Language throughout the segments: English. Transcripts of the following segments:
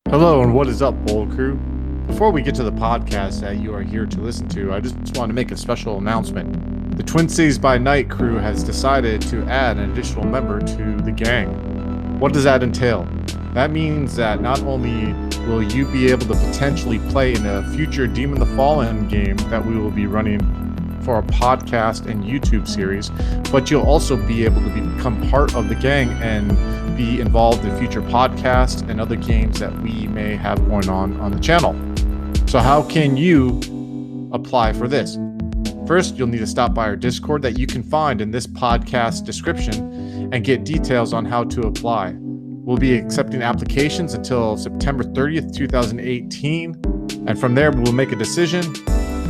Hello, and what is up, Bold Crew? Before we get to the podcast that you are here to listen to, I just want to make a special announcement. The Twin Cities by Night crew has decided to add an additional member to the gang. What does that entail? That means that not only will you be able to potentially play in a future Demon the Fallen game that we will be running for our podcast and YouTube series, but you'll also be able to become part of the gang and be involved in future podcasts and other games that we may have going on the channel. So how can you apply for this? First, you'll need to stop by our Discord that you can find in this podcast description and get details on how to apply. We'll be accepting applications until September 30th, 2018, and from there we'll make a decision.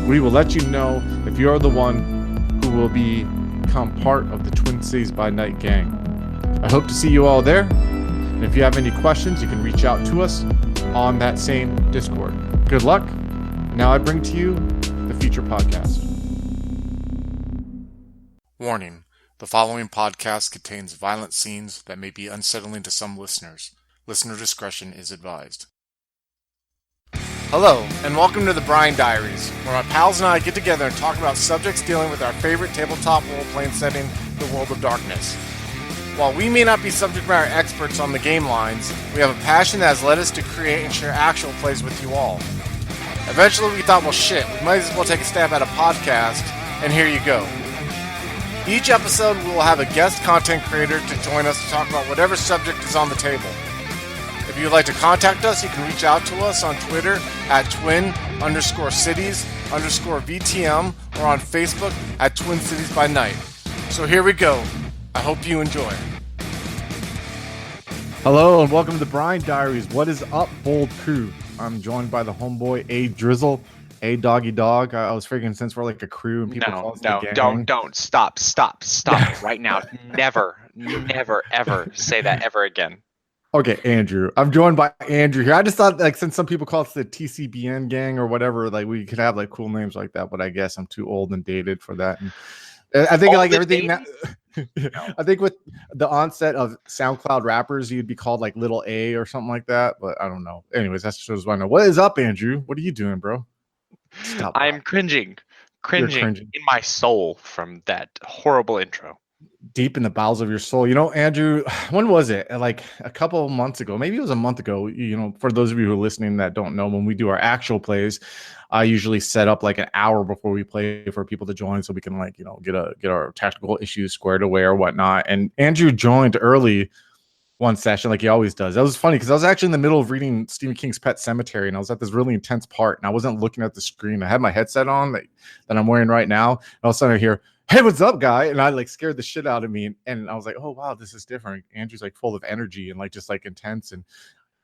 We will let you know if you're the one who will become part of the Twin Cities by Night gang. I hope to see you all there. And if you have any questions, you can reach out to us on that same Discord. Good luck. Now I bring to you the feature podcast. Warning. The following podcast contains violent scenes that may be unsettling to some listeners. Listener discretion is advised. Hello, and welcome to the Brian Diaries, where my pals and I get together and talk about subjects dealing with our favorite tabletop role-playing setting, the World of Darkness. While we may not be subject matter experts on the game lines, we have a passion that has led us to create and share actual plays with you all. Eventually we thought, well shit, we might as well take a stab at a podcast, and here you go. Each episode we will have a guest content creator to join us to talk about whatever subject is on the table. If you'd like to contact us, you can reach out to us on Twitter at twin_cities_VTM or on Facebook at Twin Cities by Night. So here we go. I hope you enjoy. Hello and welcome to the Brian Diaries. What is up, Bold Crew? I'm joined by the homeboy A Drizzle, A Doggy Dog. I was figuring since we're like a crew and people call us the gang. Don't stop right now. Never, ever say that ever again. Okay, Andrew. I'm joined by Andrew here. I just thought, like, since some people call it the TCBN gang or whatever, like, we could have like cool names like that. But I guess I'm too old and dated for that. And I think like everything. I think with the onset of SoundCloud rappers, you'd be called like Little A or something like that. But I don't know. Anyways, that's just what I know. What is up, Andrew? What are you doing, bro? Stop. I'm cringing in my soul from that horrible intro. Deep in the bowels of your soul. You know, Andrew, when was it? Like a couple of months ago, maybe it was a month ago. You know, for those of you who are listening that don't know, when we do our actual plays, I usually set up like an hour before we play for people to join so we can, like, you know, get our tactical issues squared away or whatnot. And Andrew joined early one session like he always does. That was funny because I was actually in the middle of reading Stephen King's Pet Sematary, and I was at this really intense part and I wasn't looking at the screen. I had my headset on that I'm wearing right now, and all of a sudden I hear, "Hey, what's up, guy?" And I like scared the shit out of me, and I was like, "Oh wow, this is different." Andrew's like full of energy and like just like intense, and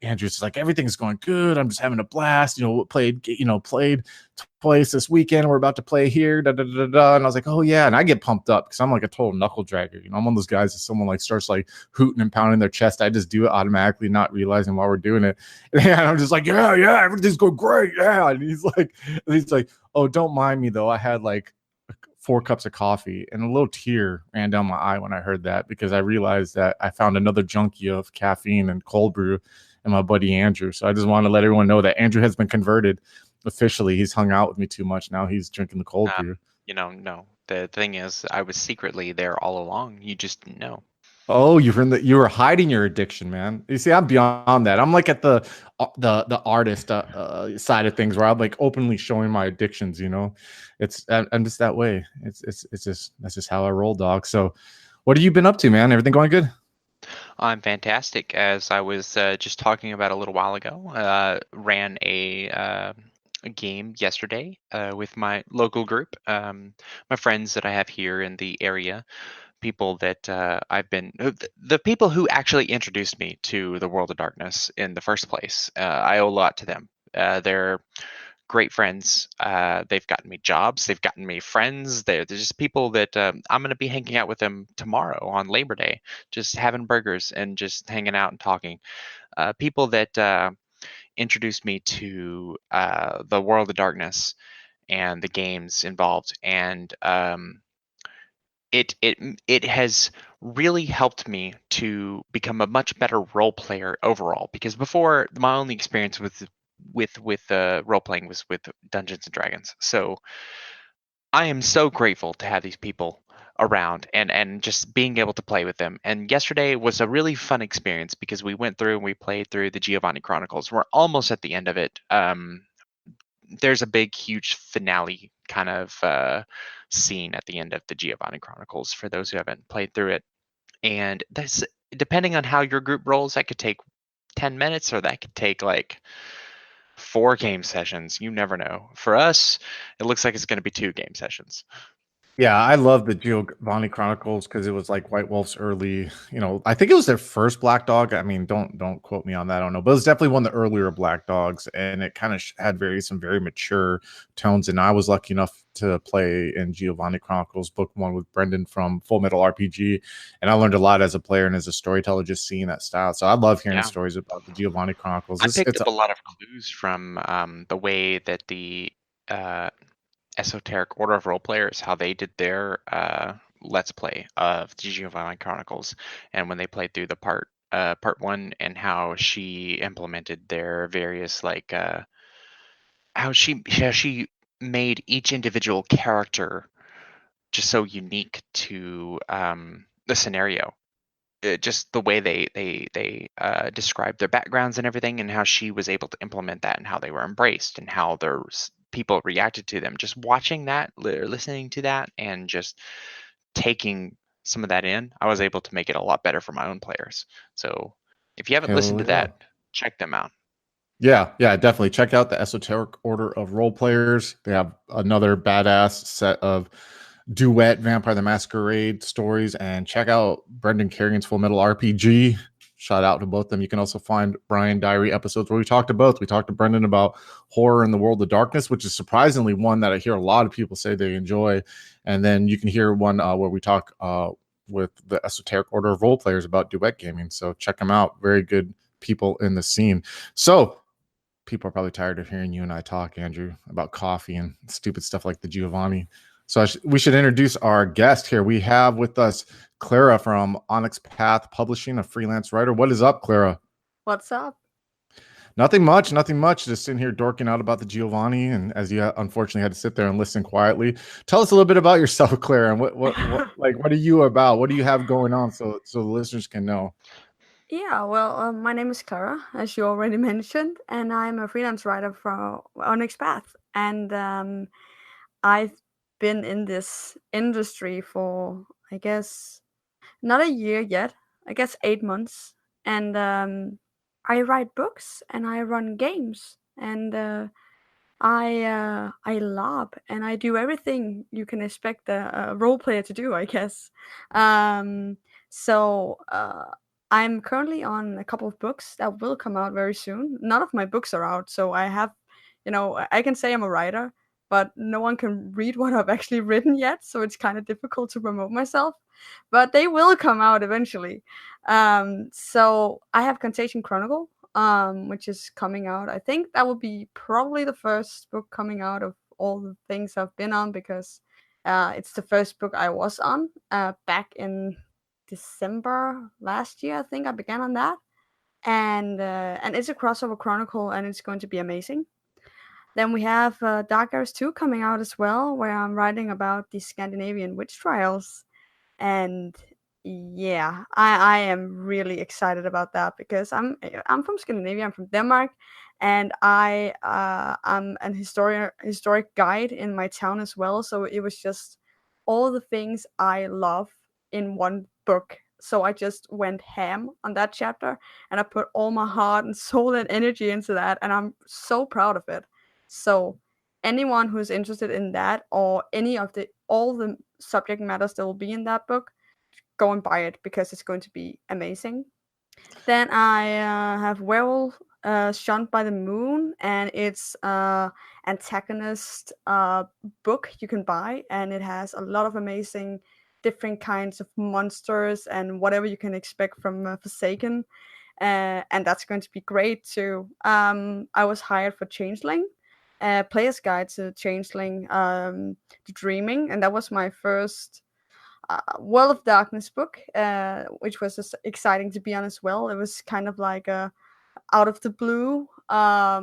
Andrew's like, "Everything's going good. I'm just having a blast. You know, played twice this weekend. We're about to play here." Da, da, da, da. And I was like, "Oh yeah," and I get pumped up because I'm like a total knuckle dragger. You know, I'm one of those guys that someone like starts like hooting and pounding their chest, I just do it automatically, not realizing why we're doing it. And I'm just like, "Yeah, everything's going great, yeah." And he's like, "Oh, don't mind me though. I had like 4 cups of coffee," and a little tear ran down my eye when I heard that, because I realized that I found another junkie of caffeine and cold brew in my buddy Andrew. So I just want to let everyone know that Andrew has been converted officially. He's hung out with me too much. Now he's drinking the cold brew. No. The thing is, I was secretly there all along. You just didn't know. Oh, you were hiding your addiction, man. You see, I'm beyond that. I'm like at the artist side of things, where I'm like openly showing my addictions. You know, I'm just that way. It's just that's just how I roll, dog. So, what have you been up to, man? Everything going good? I'm fantastic. As I was just talking about a little while ago, ran a game yesterday with my local group, my friends that I have here in the area. People that the people who actually introduced me to the World of Darkness in the first place. I owe a lot to them. They're great friends. They've gotten me jobs. They've gotten me friends. They're just people that I'm going to be hanging out with them tomorrow on Labor Day, just having burgers and just hanging out and talking. People that introduced me to the World of Darkness and the games involved, and it has really helped me to become a much better role player overall. Because before, my only experience with role playing was with Dungeons and Dragons. So I am so grateful to have these people around and just being able to play with them. And yesterday was a really fun experience because we went through and we played through the Giovanni Chronicles. We're almost at the end of it. There's a big, huge finale kind of scene at the end of the Giovanni Chronicles for those who haven't played through it. And that's depending on how your group rolls, that could take 10 minutes or that could take like 4 game sessions. You never know. For us, it looks like it's going to be 2 game sessions. Yeah, I love the Giovanni Chronicles because it was like White Wolf's early, I think it was their first Black Dog. I mean, don't quote me on that. I don't know, but it was definitely one of the earlier Black Dogs, and it kind of had some very mature tones. And I was lucky enough to play in Giovanni Chronicles Book One with Brendan from Full Metal RPG, and I learned a lot as a player and as a storyteller just seeing that style. So I love hearing Yeah. stories about the Giovanni Chronicles. I picked It's up a lot of clues from the way that the uh, Esoteric Order of Role Players, how they did their Let's Play of the Giovanni Chronicles, and when they played through the part one, and how she implemented their various how she made each individual character just so unique to the scenario. Just the way they described their backgrounds and everything, and how she was able to implement that, and how they were embraced, and how their people reacted to them. Just watching that, listening to that, and just taking some of that in, I was able to make it a lot better for my own players. So if you haven't listened hell to yeah. that, check them out. Yeah, definitely. Check out the Esoteric Order of Role Players. They have another badass set of duet Vampire the Masquerade stories, and check out Brendan Carrigan's Full Metal RPG. Shout out to both of them. You can also find Brian Diary episodes where we talked to both. We talked to Brendan about horror in the world of darkness, which is surprisingly one that I hear a lot of people say they enjoy. And then you can hear one where we talk with the Esoteric Order of Role Players about duet gaming. So check them out. Very good people in the scene. So people are probably tired of hearing you and I talk, Andrew, about coffee and stupid stuff like the Giovanni. So we should introduce our guest here. We have with us Klara from Onyx Path Publishing, a freelance writer. What is up, Klara? What's up? Nothing much, nothing much. Just sitting here dorking out about the Giovanni, and as you unfortunately had to sit there and listen quietly. Tell us a little bit about yourself, Klara, and what are you about? What do you have going on, so the listeners can know? Yeah, well, my name is Klara, as you already mentioned, and I'm a freelance writer for Onyx Path. And I've been in this industry for, I guess, not a year yet, I guess 8 months. And I write books and I run games. And I love and I do everything you can expect a role player to do, I guess. Um, so I'm currently on a couple of books that will come out very soon. None of my books are out, so I have, I can say I'm a writer, but no one can read what I've actually written yet, so it's kind of difficult to promote myself. But they will come out eventually. So I have Contagion Chronicle, which is coming out. I think that will be probably the first book coming out of all the things I've been on, because it's the first book I was on back in December last year. I think I began on that, and it's a crossover chronicle, and it's going to be amazing. Then we have Dark Airs 2 coming out as well, where I'm writing about the Scandinavian witch trials. And yeah, I am really excited about that, because I'm from Scandinavia. I'm from Denmark, and I'm an historic guide in my town as well. So it was just all the things I love in one book. So I just went ham on that chapter, and I put all my heart and soul and energy into that, and I'm so proud of it. So anyone who's interested in that, or any of the all the subject matters that will be in that book, go and buy it, because it's going to be amazing. Then I have Werewolf Shunned by the Moon, and it's antagonist book you can buy, and it has a lot of amazing different kinds of monsters and whatever you can expect from Forsaken. And that's going to be great too. I was hired for Changeling, Player's Guide to Changeling, the Dreaming, and that was my first World of Darkness book, which was exciting to be on as well. It was kind of like out of the blue. I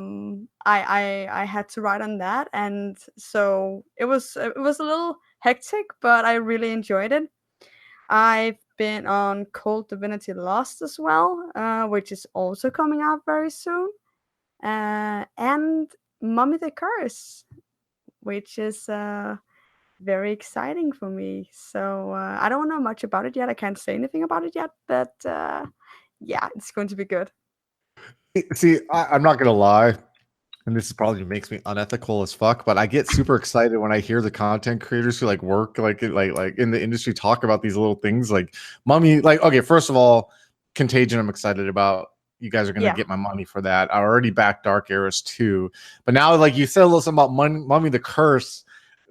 had to write on that, and so it was a little hectic, but I really enjoyed it. I've been on Cold Divinity Lost as well, which is also coming out very soon, and Mummy the Curse, which is very exciting for me. So I don't know much about it yet. I can't say anything about it yet, but yeah, it's going to be good. See, I'm not gonna lie, and this probably makes me unethical as fuck, but I get super excited when I hear the content creators who like work like in the industry talk about these little things like Mummy. Like, okay, first of all, Contagion, I'm excited about. You guys are gonna Yeah. get my money for that. I already backed Dark Eras 2, but now like you said a little something about Mummy the Curse.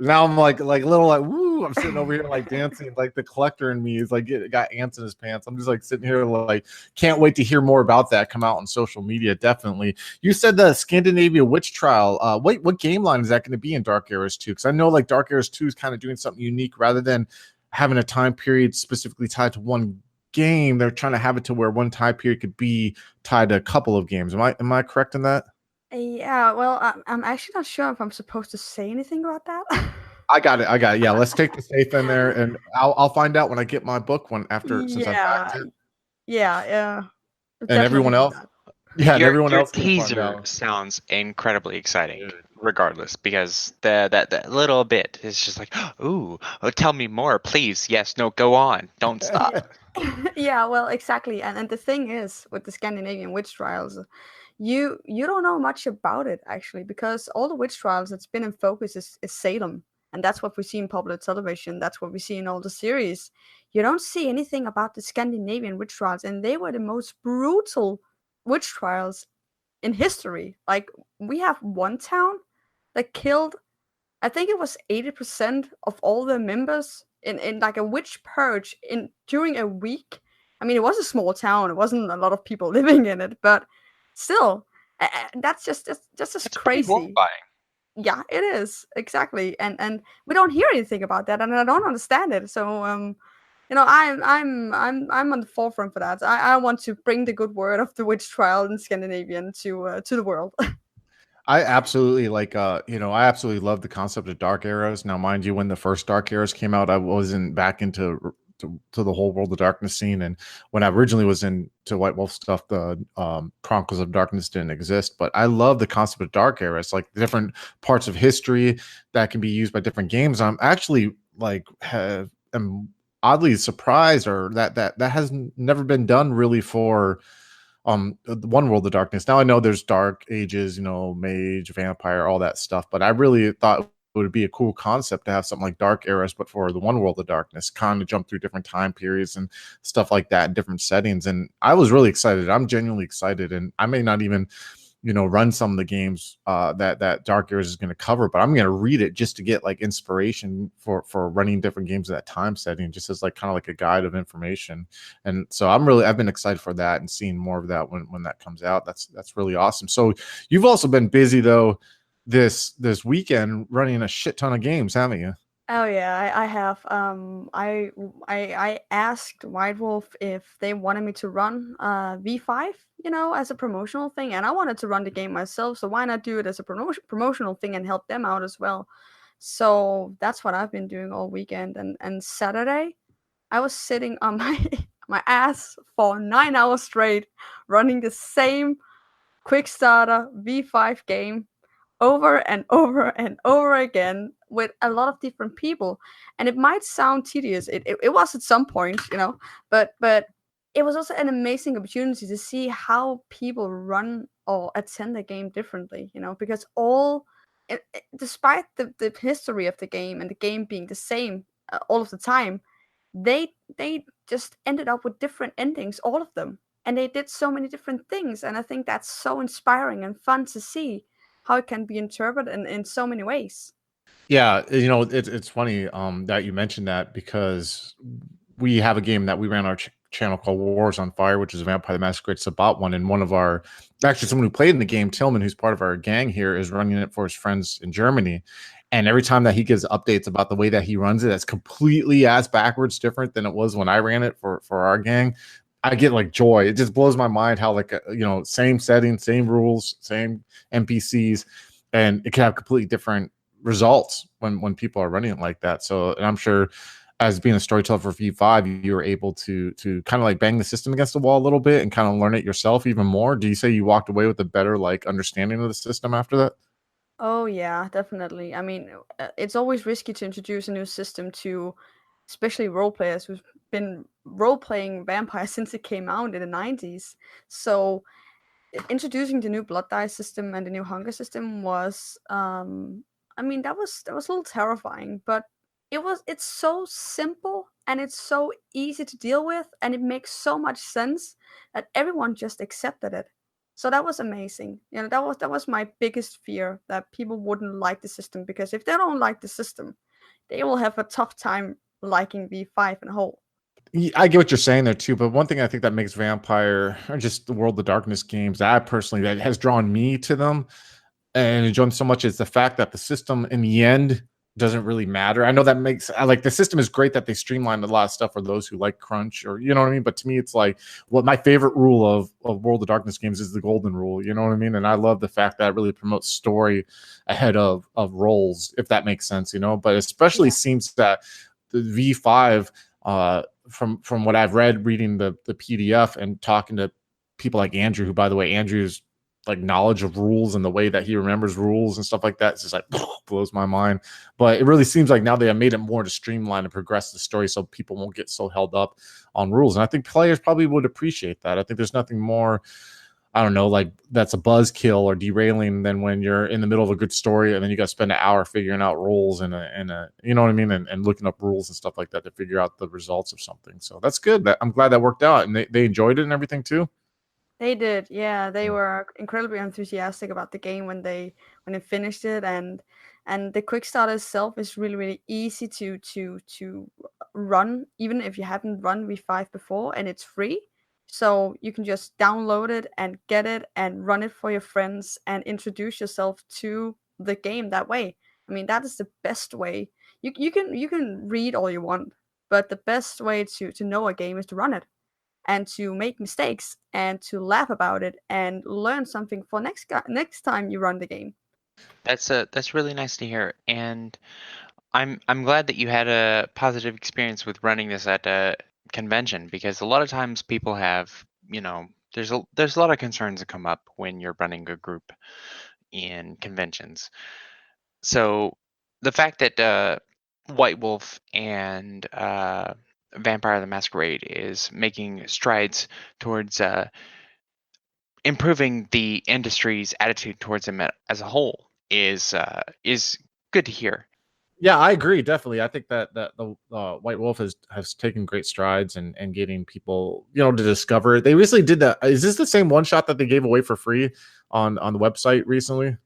Now I'm like little like woo. I'm sitting over here like dancing. Like the collector in me is like got ants in his pants. I'm just like sitting here like can't wait to hear more about that come out on social media. Definitely. You said the Scandinavia Witch Trial. What game line is that going to be in Dark Eras 2? Because I know like Dark Eras 2 is kind of doing something unique rather than having a time period specifically tied to one game. They're trying to have it to where one time period could be tied to a couple of games. Am I correct in that? Yeah, well, I'm actually not sure if I'm supposed to say anything about that. I got it. Yeah, let's take the safe in there, and I'll find out when I get my book one after since I backed Yeah, it, yeah. and Definitely everyone do else. that. Yeah, and everyone Your else can find teaser out. sounds incredibly exciting, Dude. regardless, because that little bit is just like, ooh, oh, tell me more, please. Yes, no, go on, don't stop. Yeah, well, exactly. And the thing is with the Scandinavian witch trials, you don't know much about it actually, because all the witch trials that's been in focus is Salem, and that's what we see in popular television. That's what we see in all the series. You don't see anything about the Scandinavian witch trials, and they were the most brutal witch trials in history. Like, we have one town that killed, I think it was 80% of all the members in like a witch purge in during a week. I mean, it was a small town. It wasn't a lot of people living in it, but still, that's just as It's pretty crazy. horrifying. Yeah, it is exactly, and we don't hear anything about that, and I don't understand it. So I'm on the forefront for that. I want to bring the good word of the witch trial in Scandinavian to the world. I absolutely I absolutely love the concept of Dark Eras. Now, mind you, when the first Dark Eras came out, I wasn't back into to the whole World of Darkness scene, and when I originally was into White Wolf stuff, the Chronicles of Darkness didn't exist. But I love the concept of Dark Eras, like different parts of history that can be used by different games. I'm actually am oddly surprised, or that has never been done really for the one World of Darkness. Now I know there's Dark Ages, mage, vampire, all that stuff, but I really thought it would be a cool concept to have something like Dark Eras, but for the one World of Darkness, kind of jump through different time periods and stuff like that in different settings. And I was really excited. I'm genuinely excited, and I may not even run some of the games that Dark Eras is going to cover, but I'm going to read it just to get like inspiration for running different games in that time setting, just as like kind of like a guide of information. And so I've been excited for that and seeing more of that when that comes out. That's really awesome. So you've also been busy though this weekend running a shit ton of games, haven't you? Oh yeah, I have. I asked White Wolf if they wanted me to run V5, as a promotional thing, and I wanted to run the game myself. So why not do it as a promotional thing and help them out as well? So that's what I've been doing all weekend. And Saturday, I was sitting on my my ass for 9 hours straight, running the same quick starter V5 game over and over and over again with a lot of different people. And it might sound tedious. It was at some point, but it was also an amazing opportunity to see how people run or attend the game differently, because despite the history of the game and the game being the same all of the time, they just ended up with different endings, all of them. And they did so many different things. And I think that's so inspiring and fun to see how it can be interpreted in so many ways. Yeah, it's funny that you mentioned that, because we have a game that we ran our channel called Wars on Fire, which is a Vampire the Masquerade Sabat one, and one of our actually someone who played in the game, Tillman, who's part of our gang here, is running it for his friends in Germany. And every time that he gives updates about the way that he runs it, that's completely ass backwards different than it was when I ran it for our gang. I get like joy. It just blows my mind how like same settings, same rules, same NPCs, and it can have completely different results when people are running it like that. So, and I'm sure as being a storyteller for V5, you were able to kind of like bang the system against the wall a little bit and kind of learn it yourself even more. Do you say you walked away with a better like understanding of the system after that? Oh yeah, definitely. I mean, it's always risky to introduce a new system to, especially role players who've been role playing vampire since it came out in the 90s. So introducing the new blood dye system and the new hunger system was, I mean, that was a little terrifying, but it's so simple and it's so easy to deal with, and it makes so much sense that everyone just accepted it. So that was amazing. That was my biggest fear, that people wouldn't like the system, because if they don't like the system, they will have a tough time liking V5 in a whole. I get what you're saying there too, but one thing I think that makes Vampire or just the World of Darkness games that personally that has drawn me to them and enjoying so much is the fact that the system in the end doesn't really matter. I know that makes I like the system is great that they streamlined a lot of stuff for those who like crunch or you know what I mean. But to me, it's like what my favorite rule of World of Darkness games is the golden rule. You know what I mean? And I love the fact that it really promotes story ahead of roles, if that makes sense. But especially Yeah. seems that the V5 from what I've read, reading the PDF and talking to people like Andrew, who by the way, Andrew's like knowledge of rules and the way that he remembers rules and stuff like that, it's just like blows my mind. But it really seems like now they have made it more to streamline and progress the story so people won't get so held up on rules. And I think players probably would appreciate that. I think there's nothing more, I don't know, like that's a buzzkill or derailing than when you're in the middle of a good story and then you got to spend an hour figuring out rules and you know what I mean, and looking up rules and stuff like that to figure out the results of something. So that's good. I'm glad that worked out and they enjoyed it and everything too. They did, yeah. They were incredibly enthusiastic about the game when they finished it, and the quick start itself is really really easy to run, even if you haven't run V5 before, and it's free. So you can just download it and get it and run it for your friends and introduce yourself to the game that way. I mean, that is the best way. You can read all you want, but the best way to know a game is to run it and to make mistakes and to laugh about it and learn something for next time you run the game. That's really nice to hear, and I'm glad that you had a positive experience with running this at a convention, because a lot of times people have, there's a lot of concerns that come up when you're running a group in conventions. So the fact that White Wolf and Vampire the Masquerade is making strides towards improving the industry's attitude towards them as a whole is good to hear. Yeah, I agree. Definitely, I think that the White Wolf has taken great strides and getting people to discover it. They recently did that. Is this the same one shot that they gave away for free on the website recently?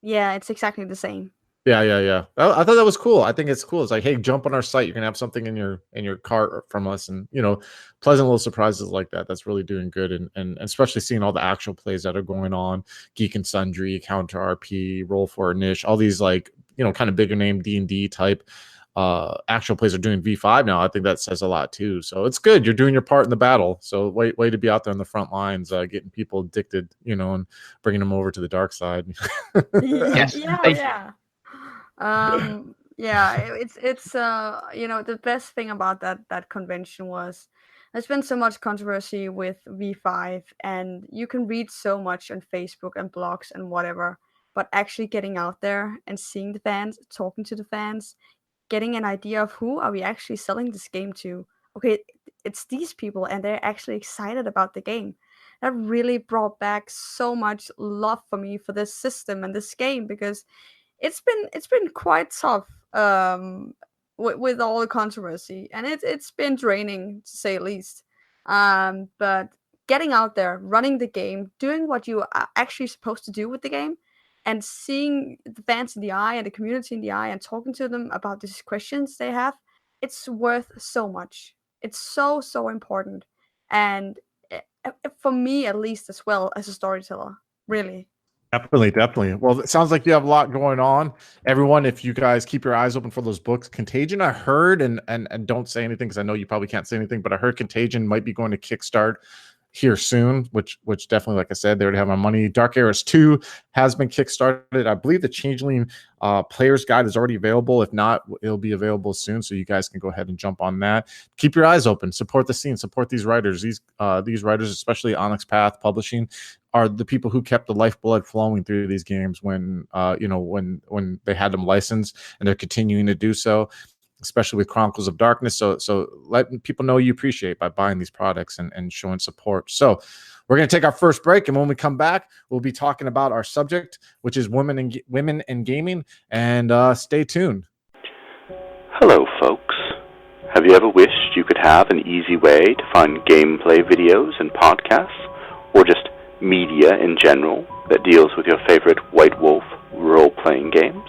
Yeah, it's exactly the same. Yeah. I thought that was cool. I think it's cool. It's like, hey, jump on our site. You're gonna have something in your cart from us, and pleasant little surprises like that. That's really doing good, and especially seeing all the actual plays that are going on, Geek and Sundry, Counter RP, Roll for a Niche, all these like kind of bigger name D&D type actual plays are doing V5 now. I think that says a lot too. So it's good. You're doing your part in the battle. So way to be out there on the front lines, getting people addicted, and bringing them over to the dark side. Yeah, Yes, yeah, thank you. yeah. Yeah, it's the best thing about that convention was there's been so much controversy with V5, and you can read so much on Facebook and blogs and whatever, but actually getting out there and seeing the fans, talking to the fans, getting an idea of who are we actually selling this game to. Okay, it's these people and they're actually excited about the game. That really brought back so much love for me for this system and this game, because it's been quite tough with all the controversy, and it's been draining to say the least. But getting out there, running the game, doing what you are actually supposed to do with the game, and seeing the fans in the eye and the community in the eye and talking to them about these questions they have, it's worth so much. It's so important, and for me at least as well as a storyteller, really. Definitely. Well, it sounds like you have a lot going on. Everyone, if you guys keep your eyes open for those books, Contagion, I heard, and don't say anything because I know you probably can't say anything, but I heard Contagion might be going to Kickstart here soon, which definitely, like I said, they already have my money. Dark Eras 2 has been kickstarted. I believe the Changeling player's guide is already available. If not, it'll be available soon, so you guys can go ahead and jump on that. Keep your eyes open, support the scene, support these writers. These writers, especially Onyx Path Publishing, are the people who kept the lifeblood flowing through these games when when they had them licensed, and they're continuing to do so, especially with Chronicles of Darkness. So letting people know you appreciate by buying these products and showing support. So we're going to take our first break, and when we come back, we'll be talking about our subject, which is women in gaming. And stay tuned. Hello, folks. Have you ever wished you could have an easy way to find gameplay videos and podcasts, or just media in general that deals with your favorite White Wolf role-playing games?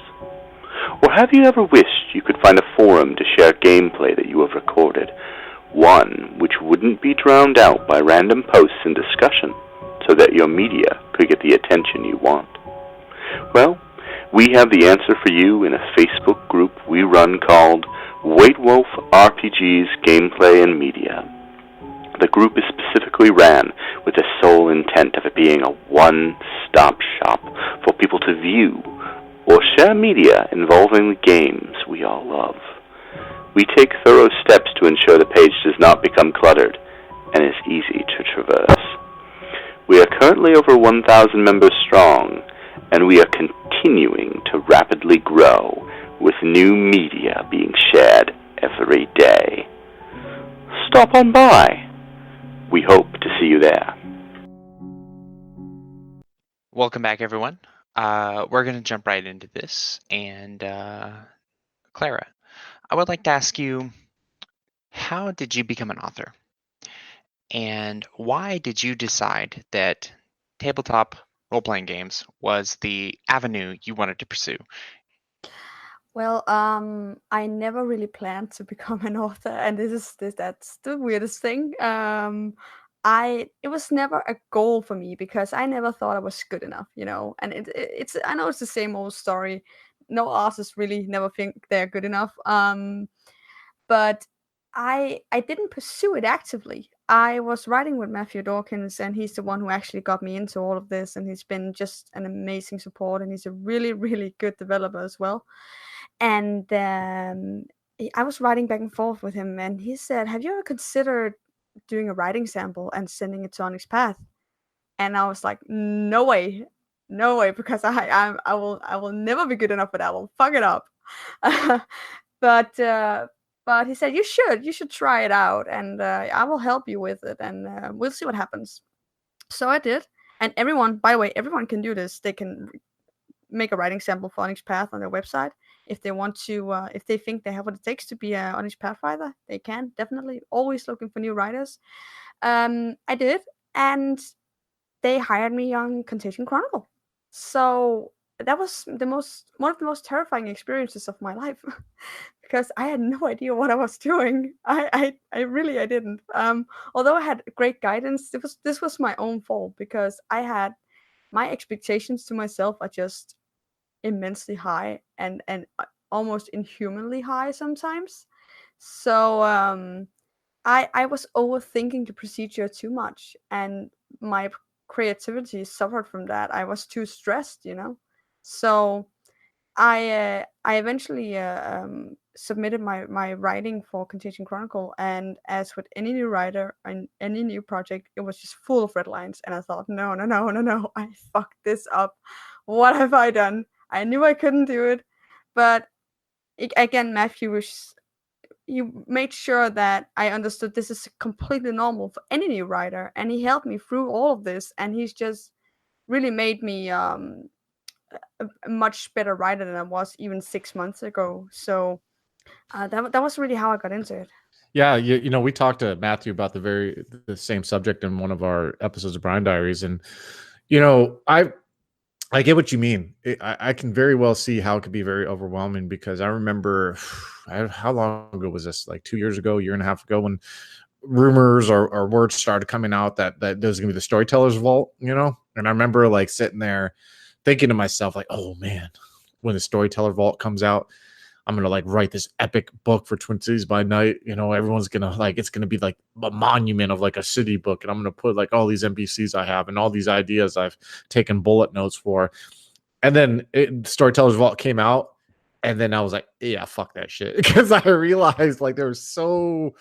Or have you ever wished you could find a forum to share gameplay that you have recorded, one which wouldn't be drowned out by random posts and discussion, so that your media could get the attention you want? Well, we have the answer for you in a Facebook group we run called White Wolf RPGs Gameplay and Media. The group is specifically ran with the sole intent of it being a one-stop shop for people to view or share media involving the games we all love. We take thorough steps to ensure the page does not become cluttered and is easy to traverse. We are currently over 1,000 members strong, and we are continuing to rapidly grow with new media being shared every day. Stop on by. We hope to see you there. Welcome back, everyone. We're going to jump right into this. And Klara, I would like to ask you, how did you become an author? And why did you decide that tabletop role-playing games was the avenue you wanted to pursue? Well, I never really planned to become an author, and that's the weirdest thing. It was never a goal for me because I never thought I was good enough, you know. And it's I know it's the same old story. No artists really never think they're good enough. But I didn't pursue it actively. I was writing with Matthew Dawkins, and he's the one who actually got me into all of this, and he's been just an amazing support, and he's a really, really good developer as well. And I was writing back and forth with him, and he said, "Have you ever considered doing a writing sample and sending it to Onyx Path?" And I was like, "No way, no way," because I will never be good enough for that. I will fuck it up. but but he said, you should try it out, and I will help you with it, and we'll see what happens." So I did, and everyone, by the way, everyone can do this. They can make a writing sample for Onyx Path on their website if they want to. If they think they have what it takes to be a Onyx Pathfinder, they can definitely. Always looking for new writers. I did, and they hired me on Contagion Chronicle. So that was one of the most terrifying experiences of my life because I had no idea what I was doing. I really I didn't. Although I had great guidance, this was my own fault because I had my expectations to myself are just immensely high and almost inhumanly high sometimes. So I was overthinking the procedure too much, and my creativity suffered from that. I was too stressed, you know. So I eventually submitted my writing for Contagion Chronicle, and as with any new writer and any new project, it was just full of red lines. And I thought, no, I fucked this up. What have I done? I knew I couldn't do it, but again, Matthew was he made sure that I understood this is completely normal for any new writer, and he helped me through all of this, and he's just really made me a much better writer than I was even 6 months ago. So that was really how I got into it. Yeah, you know, we talked to Matthew about the same subject in one of our episodes of Brian Diaries, and you know, I get what you mean. I can very well see how it could be very overwhelming because I remember how long ago was this? Like 2 years ago, year and a half ago, when rumors or words started coming out that there's gonna be the storyteller's vault, you know. And I remember like sitting there thinking to myself, like, oh man, when the Storyteller Vault comes out, I'm gonna like write this epic book for Twin Cities by Night. You know, everyone's gonna like, it's gonna be like a monument of like a city book, and I'm gonna put like all these NPCs I have and all these ideas I've taken bullet notes for. And then Storyteller's Vault came out, and then I was like, yeah, fuck that shit, because I realized like there was so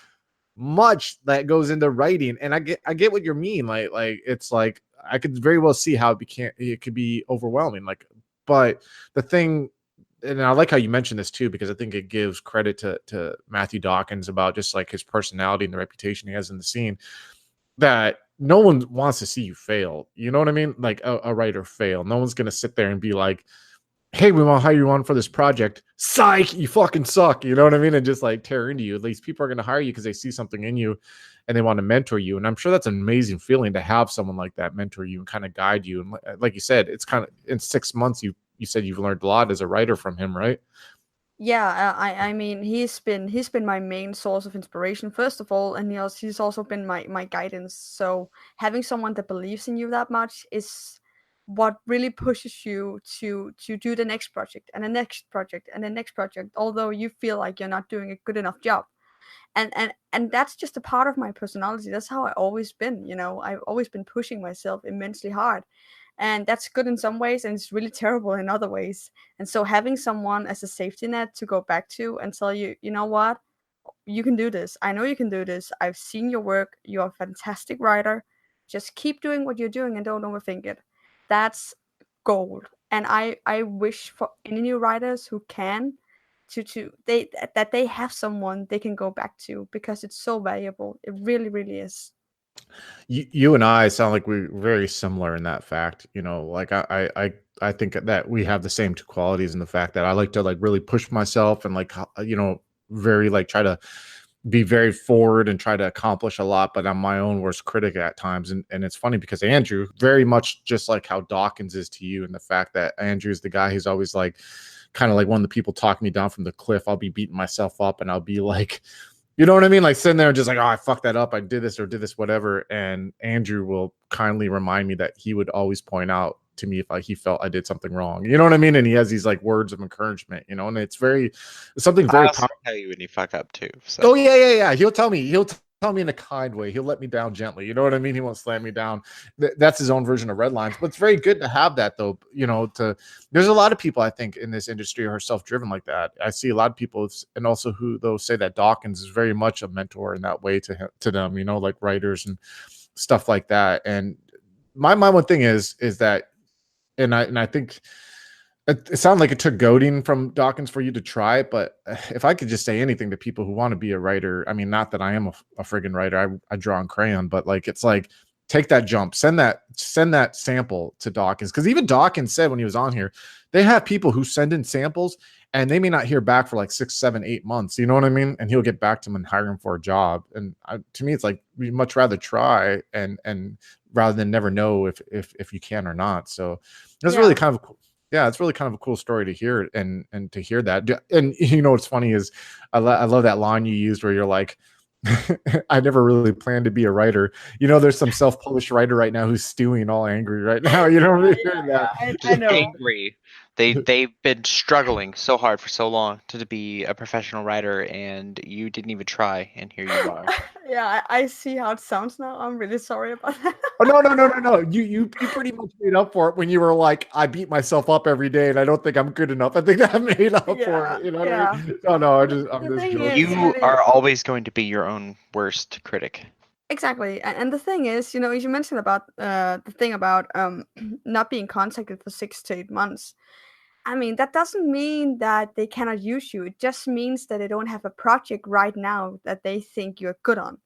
much that goes into writing, and I get what you mean. Like it's like I could very well see how it could be overwhelming. Like, but the thing, and I like how you mentioned this too, because I think it gives credit to Matthew Dawkins about just like his personality and the reputation he has in the scene, that no one wants to see you fail. You know what I mean? Like a writer fail. No one's gonna sit there and be like, hey, we want to hire you on for this project. Psych, you fucking suck. You know what I mean? And just like tear into you. At least people are going to hire you because they see something in you and they want to mentor you. And I'm sure that's an amazing feeling to have someone like that mentor you and kind of guide you. And like you said, it's kind of in 6 months, you said you've learned a lot as a writer from him, right? Yeah, I mean he's been my main source of inspiration first of all, and he's also been my guidance. So having someone that believes in you that much is what really pushes you to do the next project and the next project and the next project, although you feel like you're not doing a good enough job. And that's just a part of my personality. That's how I always been, you know. I've always been pushing myself immensely hard, and that's good in some ways and it's really terrible in other ways. And so having someone as a safety net to go back to and tell you, you know what, you can do this. I know you can do this. I've seen your work. You're a fantastic writer. Just keep doing what you're doing and don't overthink it. That's gold. And I wish for any new writers who can to they that they have someone they can go back to, because it's so valuable. It really, really is. You and I sound like we're very similar in that fact. You know, like I think that we have the same two qualities in the fact that I like to like really push myself and like you know, very like try to be very forward and try to accomplish a lot, but I'm my own worst critic at times. And it's funny because Andrew, very much just like how Dawkins is to you, and the fact that Andrew is the guy who's always like kind of like one of the people talking me down from the cliff. I'll be beating myself up and I'll be like, you know what I mean? Like sitting there and just like, oh, I fucked that up. I did this or did this, whatever. And Andrew will kindly remind me that he would always point out to me if he felt I did something wrong. You know what I mean? And he has these like words of encouragement, you know, and it's something very powerful. Tell you when you fuck up too. So. Oh yeah. He'll tell me in a kind way. He'll let me down gently. You know what I mean? He won't slam me down. That's his own version of red lines. But it's very good to have that, though. You know, there's a lot of people I think in this industry are self-driven like that. I see a lot of people, and also who they'll say that Dawkins is very much a mentor in that way to them. You know, like writers and stuff like that. And my one thing is that, and I think. It sounded like it took goading from Dawkins for you to try it, but if I could just say anything to people who want to be a writer, I mean, not that I am a friggin' writer, I draw on crayon, but like, it's like, take that jump, send that sample to Dawkins. Cause even Dawkins said when he was on here, they have people who send in samples and they may not hear back for like 6, 7, 8 months. You know what I mean? And he'll get back to them and hire him for a job. And to me, it's like, we'd much rather try and rather than never know if you can or not. So that's really kind of cool. Yeah, it's really kind of a cool story to hear and to hear that. And you know what's funny is I love that line you used where you're like, I never really planned to be a writer. You know, there's some self-published writer right now who's stewing all angry right now. You know, I know. Angry. They've been struggling so hard for so long to be a professional writer, and you didn't even try, and here you are. Yeah, I see how it sounds now. I'm really sorry about that. Oh no. You pretty much made up for it when you were like, I beat myself up every day and I don't think I'm good enough. I think that made up for it. You know what I mean? No, I'm just joking. You are always going to be your own worst critic. Exactly. And the thing is, you know, you mentioned about the thing about not being contacted for 6 to 8 months. I mean, that doesn't mean that they cannot use you. It just means that they don't have a project right now that they think you're good on.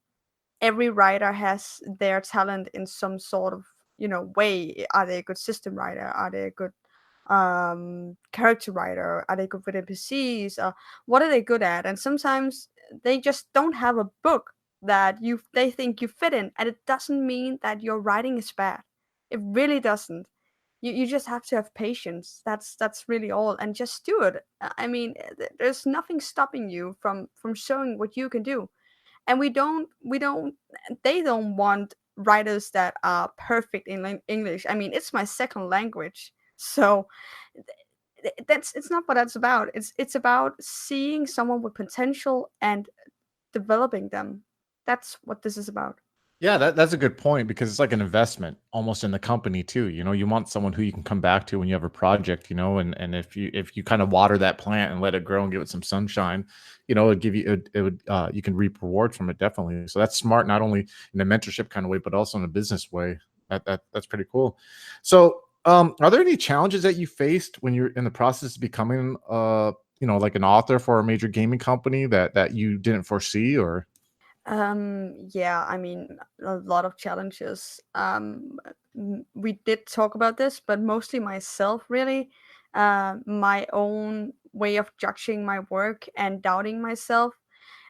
Every writer has their talent in some sort of, you know, way. Are they a good system writer? Are they a good character writer? Are they good with NPCs? What are they good at? And sometimes they just don't have a book that they think you fit in, and it doesn't mean that your writing is bad. It really doesn't. You just have to have patience. That's really all, and just do it. I mean, there's nothing stopping you from showing what you can do. And they don't want writers that are perfect in English. I mean, it's my second language. So it's not what that's about. It's about seeing someone with potential and developing them. That's what this is about. Yeah, that's a good point because it's like an investment almost in the company too. You know, you want someone who you can come back to when you have a project, you know, and if you kind of water that plant and let it grow and give it some sunshine, you know, it'd give you it would you can reap rewards from it definitely. So that's smart, not only in a mentorship kind of way, but also in a business way. That's pretty cool. So are there any challenges that you faced when you're in the process of becoming you know, like an author for a major gaming company that you didn't foresee or Yeah, I mean, a lot of challenges. We did talk about this, but mostly myself, really. My own way of judging my work and doubting myself,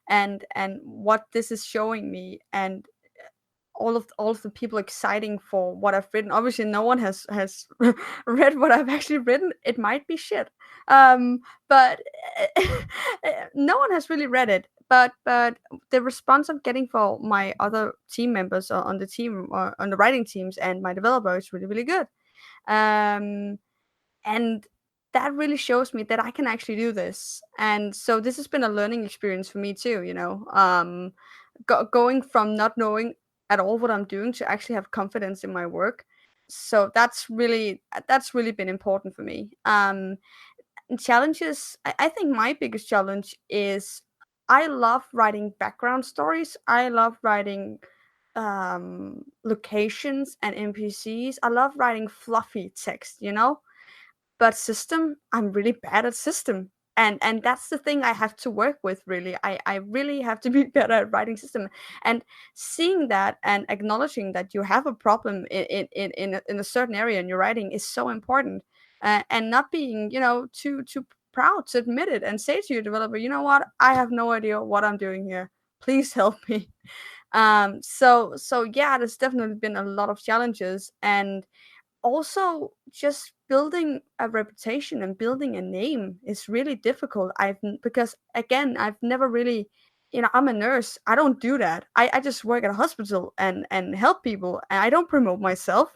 and what this is showing me, and all of the people exciting for what I've written. Obviously, no one has read what I've actually written. It might be shit, but no one has really read it. But the response I'm getting for my other team members on the team or on the writing teams and my developer is really really good. Um, and that really shows me that I can actually do this. And so this has been a learning experience for me too. Going from not knowing at all what I'm doing to actually have confidence in my work. So that's really been important for me. And challenges. I think my biggest challenge is I love writing background stories. I love writing locations and NPCs. I love writing fluffy text. But system, I'm really bad at system. And that's the thing I have to work with, really. I really have to be better at writing system. And seeing that and acknowledging that you have a problem in a certain area in your writing is so important. And not being, too proud to admit it and say to your developer, you know what, I have no idea what I'm doing here. Please help me. So yeah, there's definitely been a lot of challenges, and also just building a reputation and building a name is really difficult. Because again, I've never really, I'm a nurse. I don't do that. I just work at a hospital and help people, and I don't promote myself.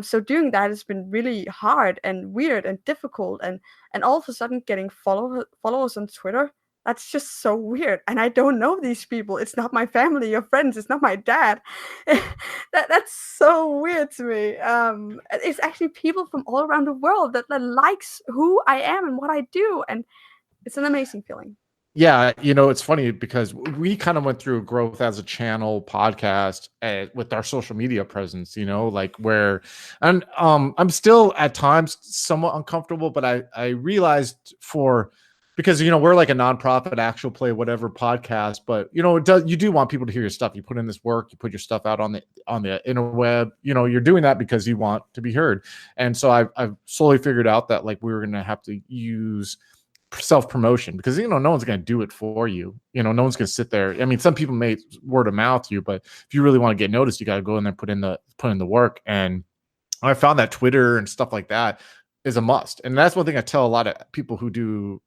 So doing that has been really hard and weird and difficult, and all of a sudden getting followers on Twitter. That's just so weird, and I don't know these people. It's not my family or friends. It's not my dad. That's so weird to me. It's actually people from all around the world that likes who I am and what I do, and it's an amazing feeling. Yeah, you know, it's funny because we kind of went through growth as a channel podcast with our social media presence, you know, like where, and I'm still at times somewhat uncomfortable, but I realized because, you know, we're like a nonprofit actual play, whatever podcast, but you know, you do want people to hear your stuff. You put in this work, you put your stuff out on the interweb, you know, you're doing that because you want to be heard. And so I've slowly figured out that like we were going to have to use self-promotion because, you know, no one's going to do it for you. You know, no one's going to sit there. I mean, some people may word of mouth you, but if you really want to get noticed, you got to go in there, put in the work. And I found that Twitter and stuff like that is a must. And that's one thing I tell a lot of people who do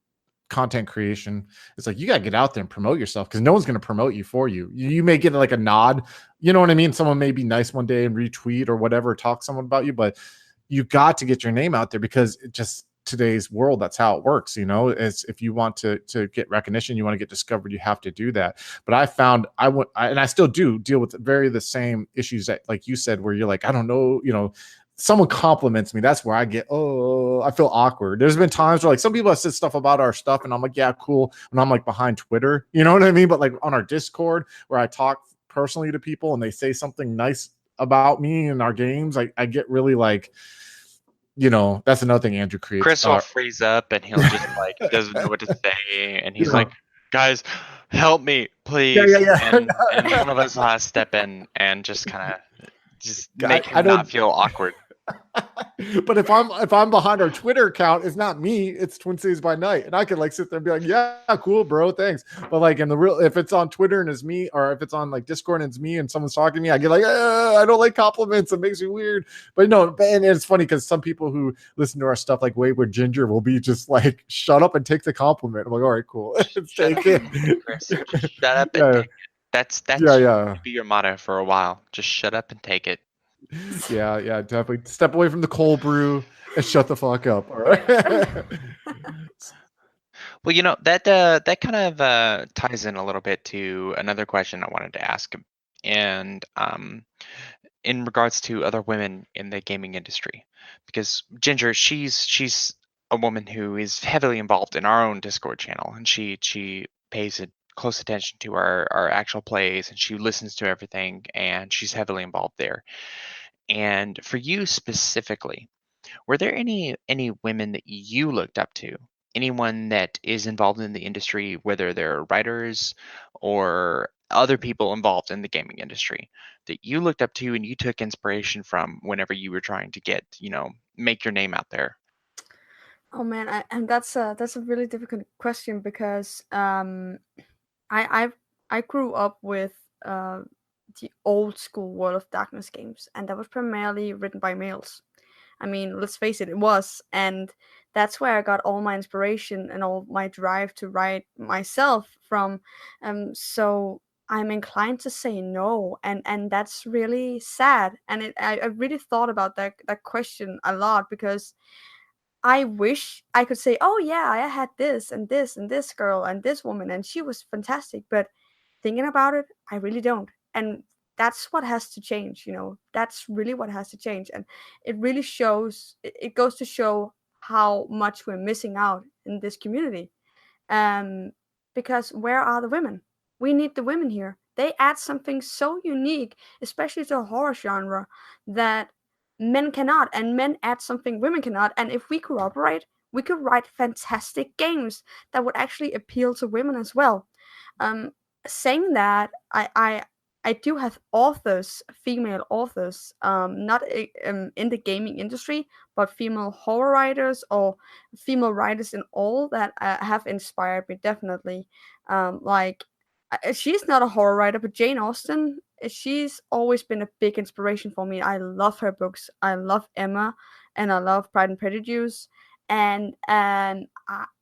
content creation. It's like, you got to get out there and promote yourself because no one's going to promote you for you. You may get like a nod, you know what I mean? Someone may be nice one day and retweet or whatever, talk to someone about you, but you got to get your name out there because it just, today's world, that's how it works. You know, it's if you want to get recognition, you want to get discovered, you have to do that. But I found and I still do deal with the same issues that, like you said, where you're like, I don't know, you know, someone compliments me, that's where I get, I feel awkward. There's been times where like some people have said stuff about our stuff and I'm like, yeah, cool, when I'm like behind Twitter, you know what I mean? But like on our Discord where I talk personally to people and they say something nice about me and our games, I get really like, you know, that's another thing Andrew creates. Chris will freeze up and he'll just like, he doesn't know what to say, and he's like, guys, help me, please. Yeah. And one of us has to step in and just kind of just make him not feel awkward. But if I'm behind our Twitter account, it's not me, it's Twin Cities by Night, and I can like sit there and be like, yeah, cool, bro, thanks. But like in the real, if it's on Twitter and it's me, or if it's on like Discord and it's me and someone's talking to me, I get like, I don't like compliments, it makes me weird. But no, and it's funny because some people who listen to our stuff like Wayward Ginger will be just like, shut up and take the compliment. I'm like, all right, cool. Take it. Chris, just shut up and take it. That's should be your motto for a while. Just shut up and take it. Yeah, definitely step away from the cold brew. Shut the fuck up. All right. Well, that kind of ties in a little bit to another question I wanted to ask, and in regards to other women in the gaming industry, because Ginger, she's a woman who is heavily involved in our own Discord channel, and she pays close attention to our actual plays, and she listens to everything, and she's heavily involved there. And for you specifically, were there any women that you looked up to? Anyone that is involved in the industry, whether they're writers or other people involved in the gaming industry that you looked up to and you took inspiration from whenever you were trying to get, make your name out there? Oh man, and that's a really difficult question because I I grew up with uh, the old school World of Darkness games, and that was primarily written by males. I mean, let's face it, it was, and that's where I got all my inspiration and all my drive to write myself from. So I'm inclined to say no, and that's really sad. And I really thought about that question a lot because I wish I could say, "Oh yeah, I had this and this and this girl and this woman and she was fantastic." But thinking about it, I really don't. And that's what has to change, you know. That's really what has to change. And it really shows it goes to show how much we're missing out in this community. Um, because where are the women? We need the women here. They add something so unique, especially to a horror genre, that men cannot, and men add something women cannot. And if we cooperate, we could write fantastic games that would actually appeal to women as well. Um, Saying that, I do have authors, female authors, not in the gaming industry, but female horror writers or female writers in all that have inspired me definitely. Like she's not a horror writer, but Jane Austen, she's always been a big inspiration for me. I love her books. I love Emma, and I love Pride and Prejudice. And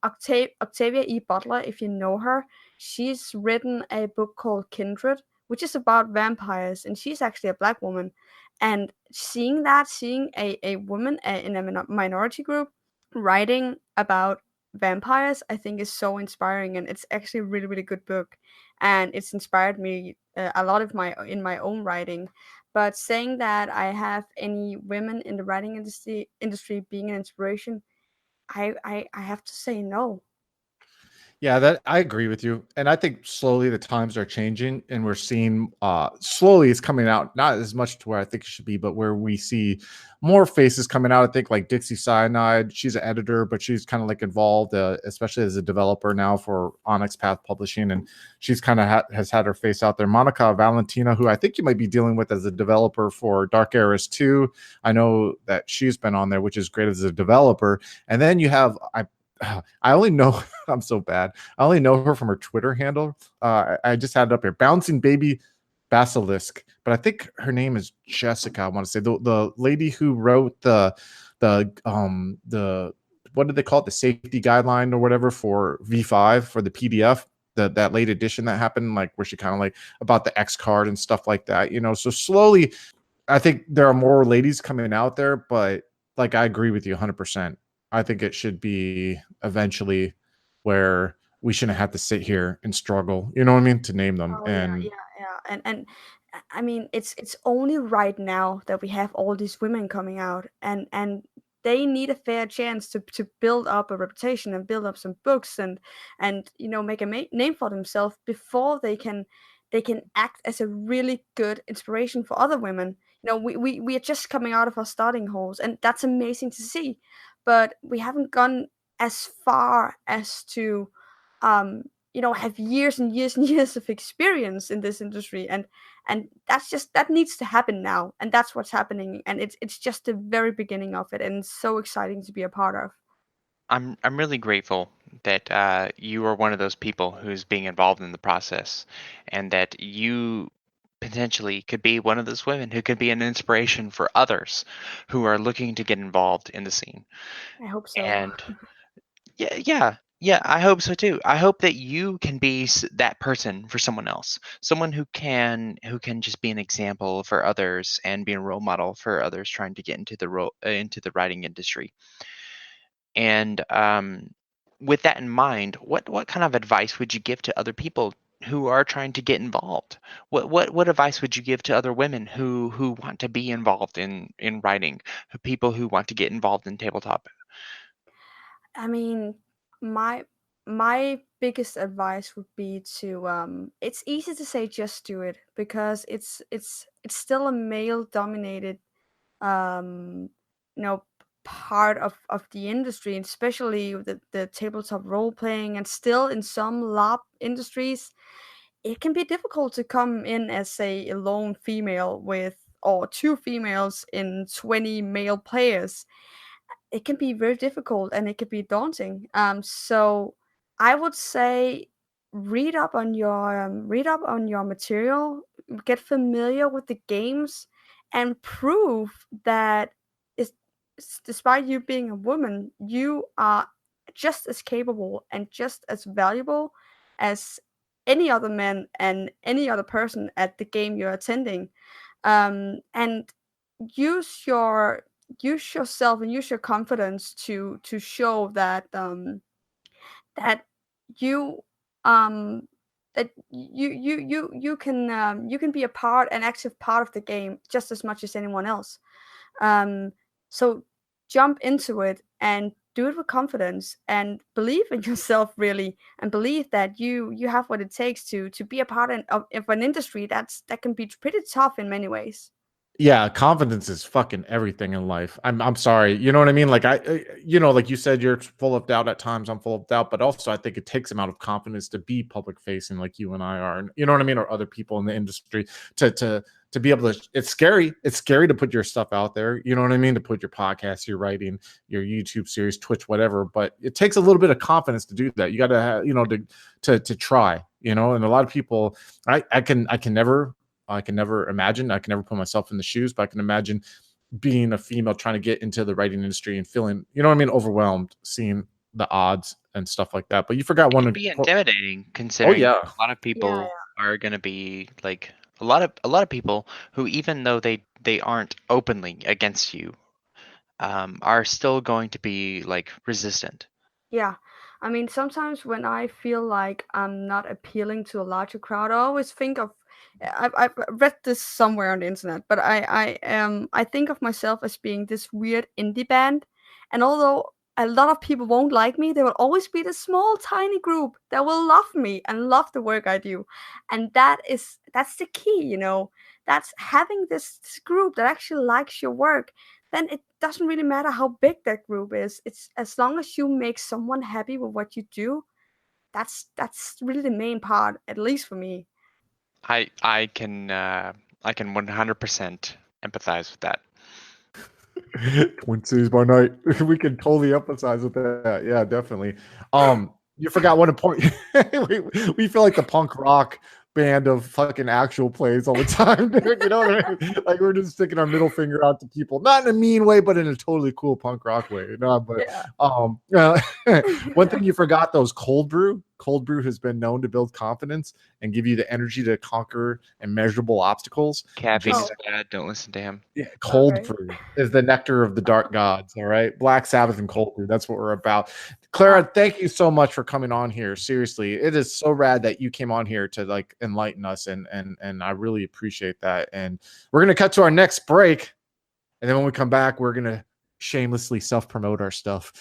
Octavia E. Butler, if you know her, she's written a book called Kindred, which is about vampires, and she's actually a black woman. And seeing a woman in a minority group writing about vampires, I think is so inspiring, and it's actually a really really good book, and it's inspired me a lot of my in my own writing. But saying that I have any women in the writing industry being an inspiration, I have to say no. Yeah, that I agree with you. And I think slowly the times are changing and we're seeing slowly it's coming out, not as much to where I think it should be, but where we see more faces coming out. I think like Dixie Cyanide, she's an editor, but she's kind of like involved, especially as a developer now for Onyx Path Publishing. And she's kind of has had her face out there. Monica Valentina, who I think you might be dealing with as a developer for Dark Eras 2. I know that she's been on there, which is great as a developer. And then you have, I only know I'm so bad. I only know her from her Twitter handle. I just had it up here, Bouncing Baby Basilisk, but I think her name is Jessica. I want to say the lady who wrote the what did they call it, the safety guideline or whatever for V5 for the PDF. That late edition that happened, like where she kind of like about the X card and stuff like that, so slowly I think there are more ladies coming out there, but like I agree with you 100%. I think it should be eventually where we shouldn't have to sit here and struggle, you know what I mean, to name them. Oh yeah, And yeah, yeah. And I mean, it's only right now that we have all these women coming out, and they need a fair chance to build up a reputation and build up some books and make a name for themselves before they can act as a really good inspiration for other women. We are just coming out of our starting halls, and that's amazing to see, but we haven't gone as far as to um have years and years and years of experience in this industry, and that needs to happen now, and that's what's happening, and it's just the very beginning of it, and it's so exciting to be a part of. I'm really grateful that you are one of those people who's being involved in the process, and that you potentially could be one of those women who could be an inspiration for others who are looking to get involved in the scene. I hope so. And yeah, Yeah, I hope so too. I hope that you can be that person for someone else, someone who can just be an example for others and be a role model for others trying to get into the writing industry. And with that in mind, what kind of advice would you give to other people who are trying to get involved? What advice would you give to other women who want to be involved in writing, people who want to get involved in tabletop? I mean, my my biggest advice would be to it's easy to say just do it because it's still a male dominated um you know part of the industry, and especially the tabletop role playing, and still in some lab industries it can be difficult to come in as, say, a lone female with or two females in 20 male players. It can be very difficult and it can be daunting. So I would say read up on your material, get familiar with the games, and prove that is, despite you being a woman, you are just as capable and just as valuable as any other man and any other person at the game you're attending. And use your use yourself and use your confidence to show that that you um you can be a part an active part of the game just as much as anyone else. So jump into it and do it with confidence and believe in yourself, really, and believe that you have what it takes to be a part of an industry that can be pretty tough in many ways. Yeah, confidence is fucking everything in life. I'm sorry. You know what I mean? Like you know, like you said, you're full of doubt at times. I'm full of doubt, but also I think it takes amount of confidence to be public facing like you and I are, and you know what I mean, or other people in the industry to be able to. It's scary. It's scary to put your stuff out there. You know what I mean? To put your podcast, your writing, your YouTube series, Twitch, whatever. But it takes a little bit of confidence to do that. You got to have, you know, to try. You know, and a lot of people, I can never imagine. I can never put myself in the shoes, but I can imagine being a female trying to get into the writing industry and feeling, you know what I mean, overwhelmed, seeing the odds and stuff like that. But you forgot It one. can be intimidating Oh considering yeah, a lot of Yeah, people are going to be like a lot of people who, even though they aren't openly against you, are still going to be like resistant. yeah. I mean, sometimes when I feel like I'm not appealing to a larger crowd, I always think of I've read this somewhere on the internet, but I think of myself as being this weird indie band, and although a lot of people won't like me, there will always be this small tiny group that will love me and love the work I do, and that's the key, you know. That's having this group that actually likes your work. Then it doesn't really matter how big that group is. It's as long as you make someone happy with what you do, that's really the main part, at least for me. I can 100% empathize with that. Twin Cities by night. We can totally emphasize with that. Yeah, definitely. You forgot one important. we feel like the punk rock band of fucking actual plays all the time, dude. You know what I mean? Like we're just sticking our middle finger out to people, not in a mean way, but in a totally cool punk rock way. No, but one thing you forgot though is cold brew. Cold brew has been known to build confidence and give you the energy to conquer immeasurable obstacles. Caffeine Oh, is bad. Don't listen to him. Yeah, cold okay. brew is the nectar of the dark gods. All right, Black Sabbath and cold brew. That's what we're about. Klara, thank you so much for coming on here. Seriously, it is so rad that you came on here to like enlighten us, and I really appreciate that. And we're gonna cut to our next break, and then when we come back, we're gonna shamelessly self-promote our stuff,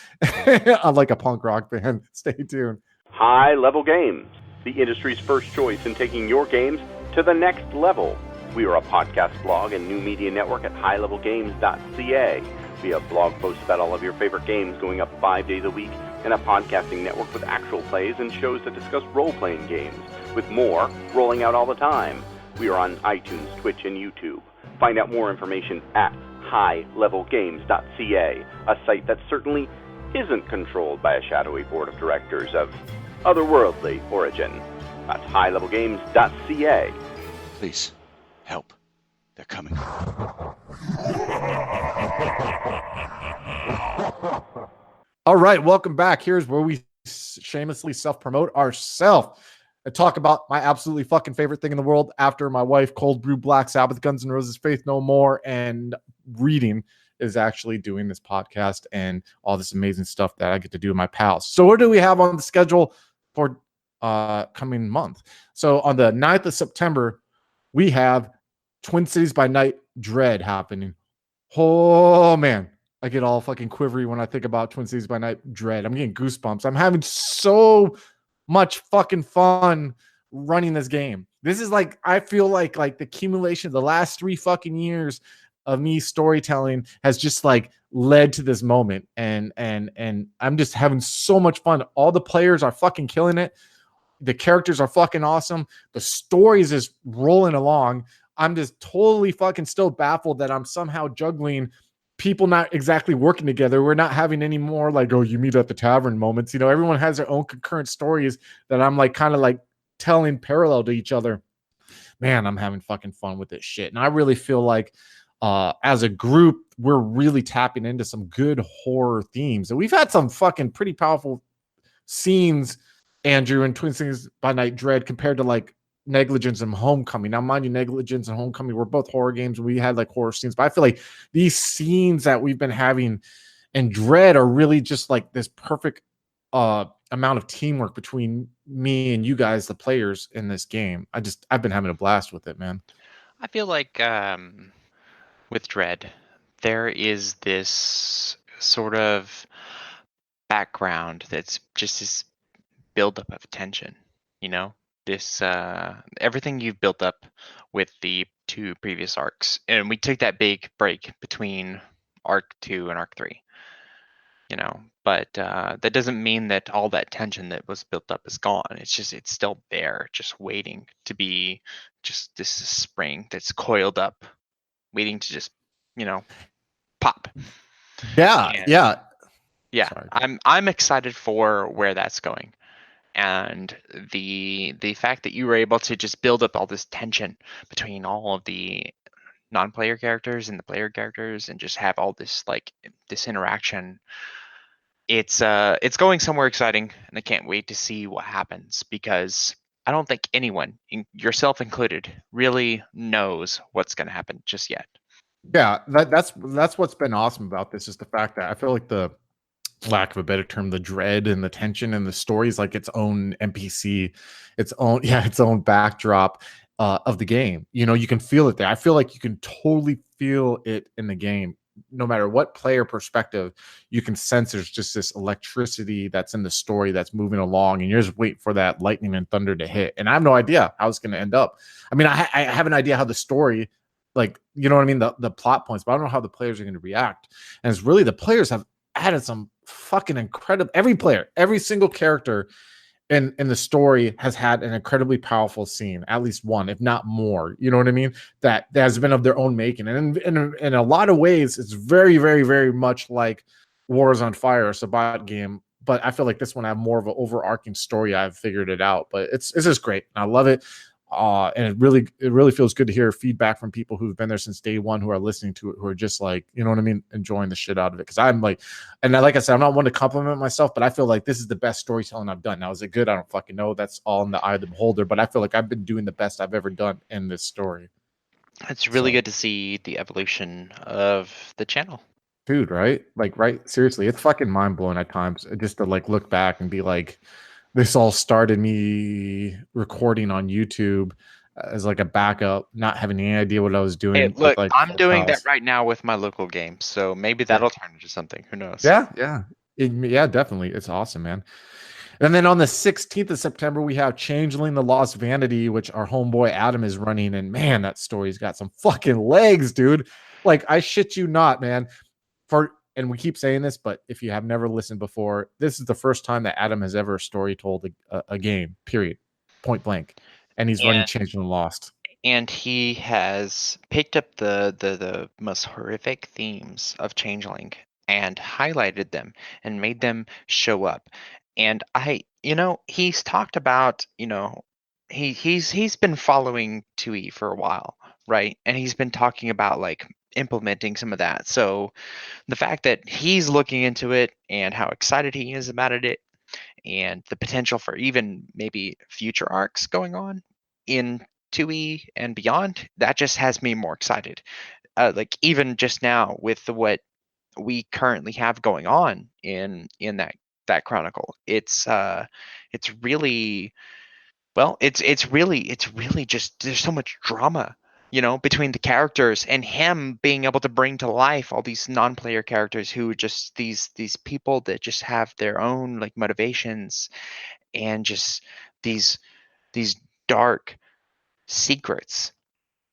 unlike a punk rock band. Stay tuned. High Level Games, the industry's first choice in taking your games to the next level. We are a podcast blog and new media network at highlevelgames.ca. We have blog posts about all of your favorite games going up 5 days a week, and a podcasting network with actual plays and shows that discuss role-playing games, with more rolling out all the time. We are on iTunes, Twitch, and YouTube. Find out more information at highlevelgames.ca, a site that certainly isn't controlled by a shadowy board of directors of otherworldly origin. That's highlevelgames.ca. Please, help. They're coming. All right, welcome back. Here's where we shamelessly self-promote ourselves and talk about my absolutely fucking favorite thing in the world after my wife cold brew Black Sabbath, Guns N' Roses, Faith No More, and reading is actually doing this podcast and all this amazing stuff that I get to do with my pals. So what do we have on the schedule for coming month? So on the 9th of September, we have Twin Cities by Night Dread happening. Oh man, I get all fucking quivery when I think about Twin Cities by Night Dread. I'm getting goosebumps. I'm having so much fucking fun running this game. This is like, I feel like the accumulation of the last 3 fucking years of me storytelling has just like led to this moment, and I'm just having so much fun. All the players are fucking killing it. The characters are fucking awesome. The stories is rolling along. I'm just totally fucking still baffled that I'm somehow juggling people not exactly working together. We're not having any more like, oh, you meet at the tavern moments. You know, everyone has their own concurrent stories that I'm like kind of like telling parallel to each other. Man, I'm having fucking fun with this shit. And I really feel like as a group, we're really tapping into some good horror themes. And we've had some fucking pretty powerful scenes, Andrew, in Twin Cities by Night Dread compared to like Negligence and Homecoming. Now, mind you, Negligence and Homecoming were both horror games. We had like horror scenes, but I feel like these scenes that we've been having in Dread are really just like this perfect amount of teamwork between me and you guys, the players in this game. I've been having a blast with it, man. I feel like with Dread, there is this sort of background that's just this buildup of tension, you know? This everything you've built up with the 2 previous arcs, and we took that big break between arc 2 and arc 3, you know, but that doesn't mean that all that tension that was built up is gone. It's still there, just waiting to be just this spring that's coiled up, waiting to just, you know, pop. Yeah. Sorry. I'm excited for where that's going. And the fact that you were able to just build up all this tension between all of the non-player characters and the player characters and just have all this like this interaction, it's going somewhere exciting, and I can't wait to see what happens, because I don't think anyone, yourself included, really knows what's going to happen just yet. Yeah, that's what's been awesome about this, is the fact that I feel like, the lack of a better term, the dread and the tension and the story is like its own NPC, its own backdrop of the game. You know, you can feel it there. I feel like you can totally feel it in the game. No matter what player perspective, you can sense there's just this electricity that's in the story that's moving along, and you're just waiting for that lightning and thunder to hit. And I have no idea how it's going to end up. I mean, I have an idea how the story, like, you know what I mean, the plot points, but I don't know how the players are going to react. And it's really, the players have added some fucking incredible, every single character in the story has had an incredibly powerful scene, at least one, if not more, you know what I mean, that has been of their own making. And in a lot of ways, it's very, very, very much like War is on Fire, a Sabat game, but I feel like this one I have more of an overarching story. I've figured it out, but it's just great. I love it. And it really feels good to hear feedback from people who've been there since day one, who are listening to it, who are just like, you know what I mean, enjoying the shit out of it. Because I'm like, and like I said, I'm not one to compliment myself, but I feel like this is the best storytelling I've done. Now, is it good? I don't fucking know. That's all in the eye of the beholder. But I feel like I've been doing the best I've ever done in this story. It's really good to see the evolution of the channel. Dude, right? Like, right? Seriously, it's fucking mind blowing at times just to like look back and be like, this all started me recording on YouTube as like a backup, not having any idea what I was doing. Hey, look, like, I'm doing that right now with my local game, so maybe that'll turn into something. Who knows? Yeah, definitely. It's awesome, man. And then on the 16th of September, we have Changeling: The Lost Vanity, which our homeboy Adam is running. And man, that story's got some fucking legs, dude. Like, I shit you not, man. And we keep saying this, but if you have never listened before, this is the first time that Adam has ever story told a game, period, point blank. And he's running Changeling Lost. And he has picked up the most horrific themes of Changeling and highlighted them and made them show up. And he's talked about, he's been following 2E for a while, right? And he's been talking about like implementing some of that. So the fact that he's looking into it and how excited he is about it and the potential for even maybe future arcs going on in 2E and beyond, that just has me more excited. Like even just now with what we currently have going on in that chronicle, it's really, well, it's really just, there's so much drama, between the characters, and him being able to bring to life all these non-player characters who are just these people that just have their own like motivations, and just these dark secrets,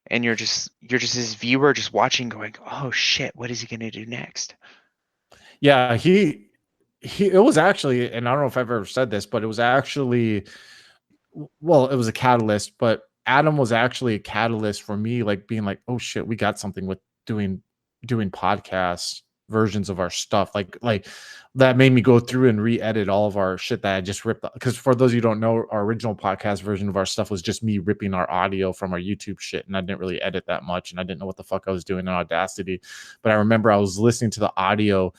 and you're just this viewer just watching going, oh shit, what is he going to do next? Yeah, it was actually, and I don't know if I've ever said this, but it was actually, well, it was a catalyst, but Adam was actually a catalyst for me, like being like, oh shit, we got something with doing podcast versions of our stuff. Like that made me go through and re-edit all of our shit that I just ripped. Because for those of you who don't know, our original podcast version of our stuff was just me ripping our audio from our YouTube shit, and I didn't really edit that much, and I didn't know what the fuck I was doing in Audacity. But I remember I was listening to the audio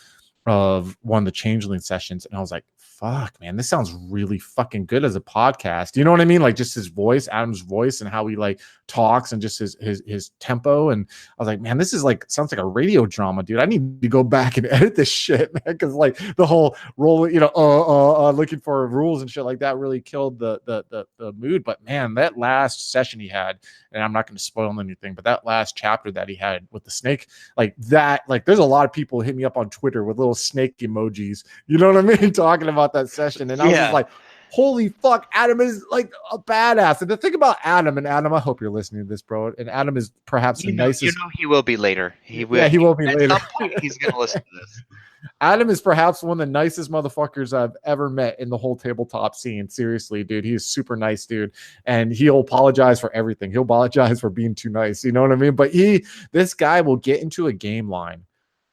of one of the Changeling sessions, and I was like, fuck, man, this sounds really fucking good as a podcast. You know what I mean? Like just his voice, Adam's voice, and how he like talks, and just his tempo. And I was like, man, this is like, sounds like a radio drama, dude. I need to go back and edit this shit, man, because like the whole roll, looking for rules and shit like that really killed the mood. But man, that last session he had, and I'm not going to spoil anything, but that last chapter that he had with the snake, like that, like there's a lot of people hit me up on Twitter with little snake emojis, you know what I mean, talking about that session. And I was just like, holy fuck, Adam is like a badass. And the thing about Adam, and Adam, I hope you're listening to this, bro, and Adam is perhaps the nicest. He will be later. He will. Yeah, he will be at later. Some point, he's going to listen to this. Adam is perhaps one of the nicest motherfuckers I've ever met in the whole tabletop scene. Seriously, dude. He is super nice, dude. And he'll apologize for everything. He'll apologize for being too nice. You know what I mean? But this guy will get into a game line,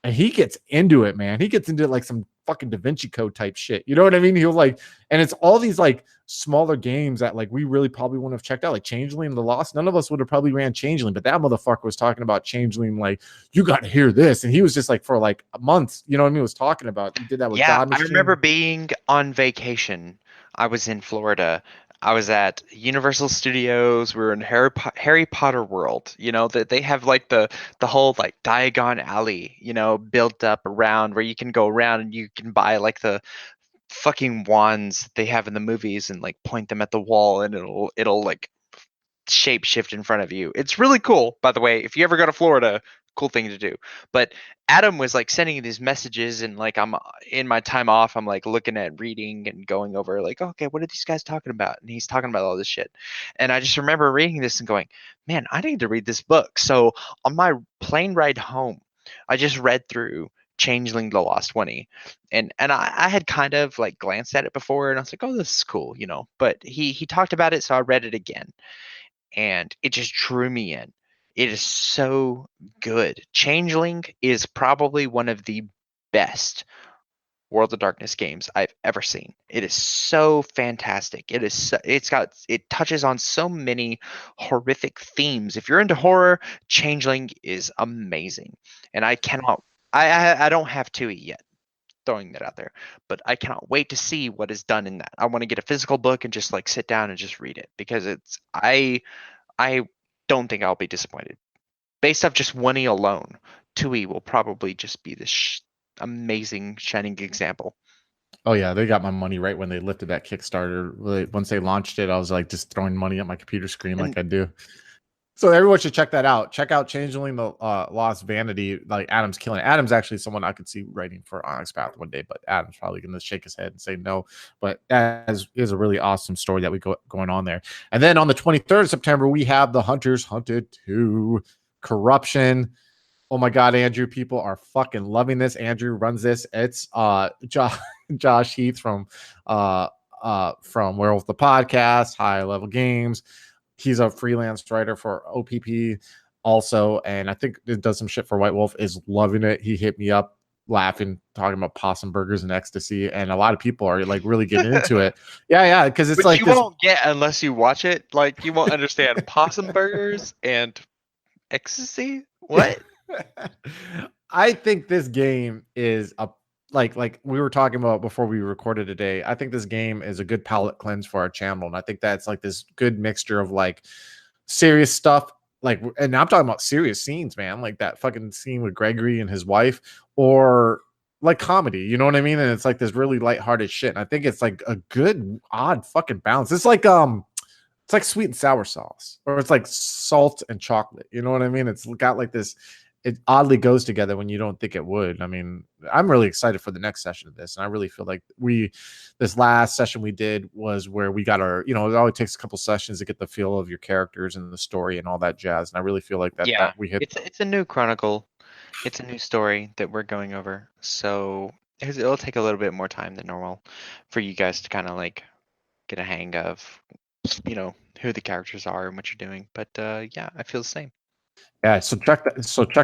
and he gets into it, man. He gets into it like some fucking Da Vinci Code type shit. You know what I mean? He'll like, and it's all these like smaller games that like we really probably wouldn't have checked out, like Changeling and The Lost. None of us would have probably ran Changeling, but that motherfucker was talking about Changeling like, you got to hear this. And he was just like, for like a month, you know what I mean, was talking about. He did that with God Machine. I remember being on vacation. I was in Florida. I was at Universal Studios. We were in Harry Potter World. That they have like the whole like Diagon Alley, built up around where you can go around and you can buy like the fucking wands they have in the movies and like point them at the wall, and it'll like shape shift in front of you. It's really cool, by the way. If you ever go to Florida, cool thing to do. But Adam was like sending these messages, and like I'm in my time off, I'm like looking at reading and going over like, okay, what are these guys talking about? And he's talking about all this shit. And I just remember reading this and going, man, I need to read this book. So on my plane ride home, I just read through Changeling the Lost 20, and I had kind of like glanced at it before, and I was like, oh, this is cool, but he talked about it, so I read it again, and it just drew me in. It is so good. Changeling is probably one of the best World of Darkness games I've ever seen. It is so fantastic. It touches on so many horrific themes. If you're into horror, Changeling is amazing. And I don't have 2E yet, throwing that out there, but I cannot wait to see what is done in that. I want to get a physical book and just like sit down and just read it, because I don't think I'll be disappointed. Based off just 1E alone, 2E will probably just be this amazing shining example. Oh yeah, they got my money right when they lifted that Kickstarter. Once they launched it, I was like just throwing money at my computer screen like I do. So everyone should check that out. Check out Changeling the Lost Vanity. Like Adam's killing it. Adam's actually someone I could see writing for Onyx Path one day, but Adam's probably going to shake his head and say no. But as is a really awesome story that we going on there. And then on the 23rd of September, we have The Hunters Hunted 2 Corruption. Oh my God, Andrew, people are fucking loving this. Andrew runs this. It's Josh Heath from Werewolf the Podcast, High Level Games. He's a freelance writer for OPP also, and I think it does some shit for White Wolf, is loving it. He hit me up laughing, talking about possum burgers and ecstasy, and a lot of people are like really getting into it. Yeah, because it's like you won't get unless you watch it. Like you won't understand possum burgers and ecstasy. What? I think this game is like we were talking about before we recorded today, I think this game is a good palate cleanse for our channel, and I think that's like this good mixture of like serious stuff, like, and I'm talking about serious scenes, man, like that fucking scene with Gregory and his wife, or like comedy, you know what I mean? And it's like this really lighthearted shit. And I think it's like a good odd fucking balance. It's like sweet and sour sauce, or it's like salt and chocolate. You know what I mean? It's got like this. It oddly goes together when you don't think it would. I mean, I'm really excited for the next session of this, and I really feel like this last session we did was where we got our. It always takes a couple sessions to get the feel of your characters and the story and all that jazz. And I really feel like that we hit. It's a new chronicle. It's a new story that we're going over, so it'll take a little bit more time than normal for you guys to kind of like get a hang of, who the characters are and what you're doing. But yeah, I feel the same. Yeah, so check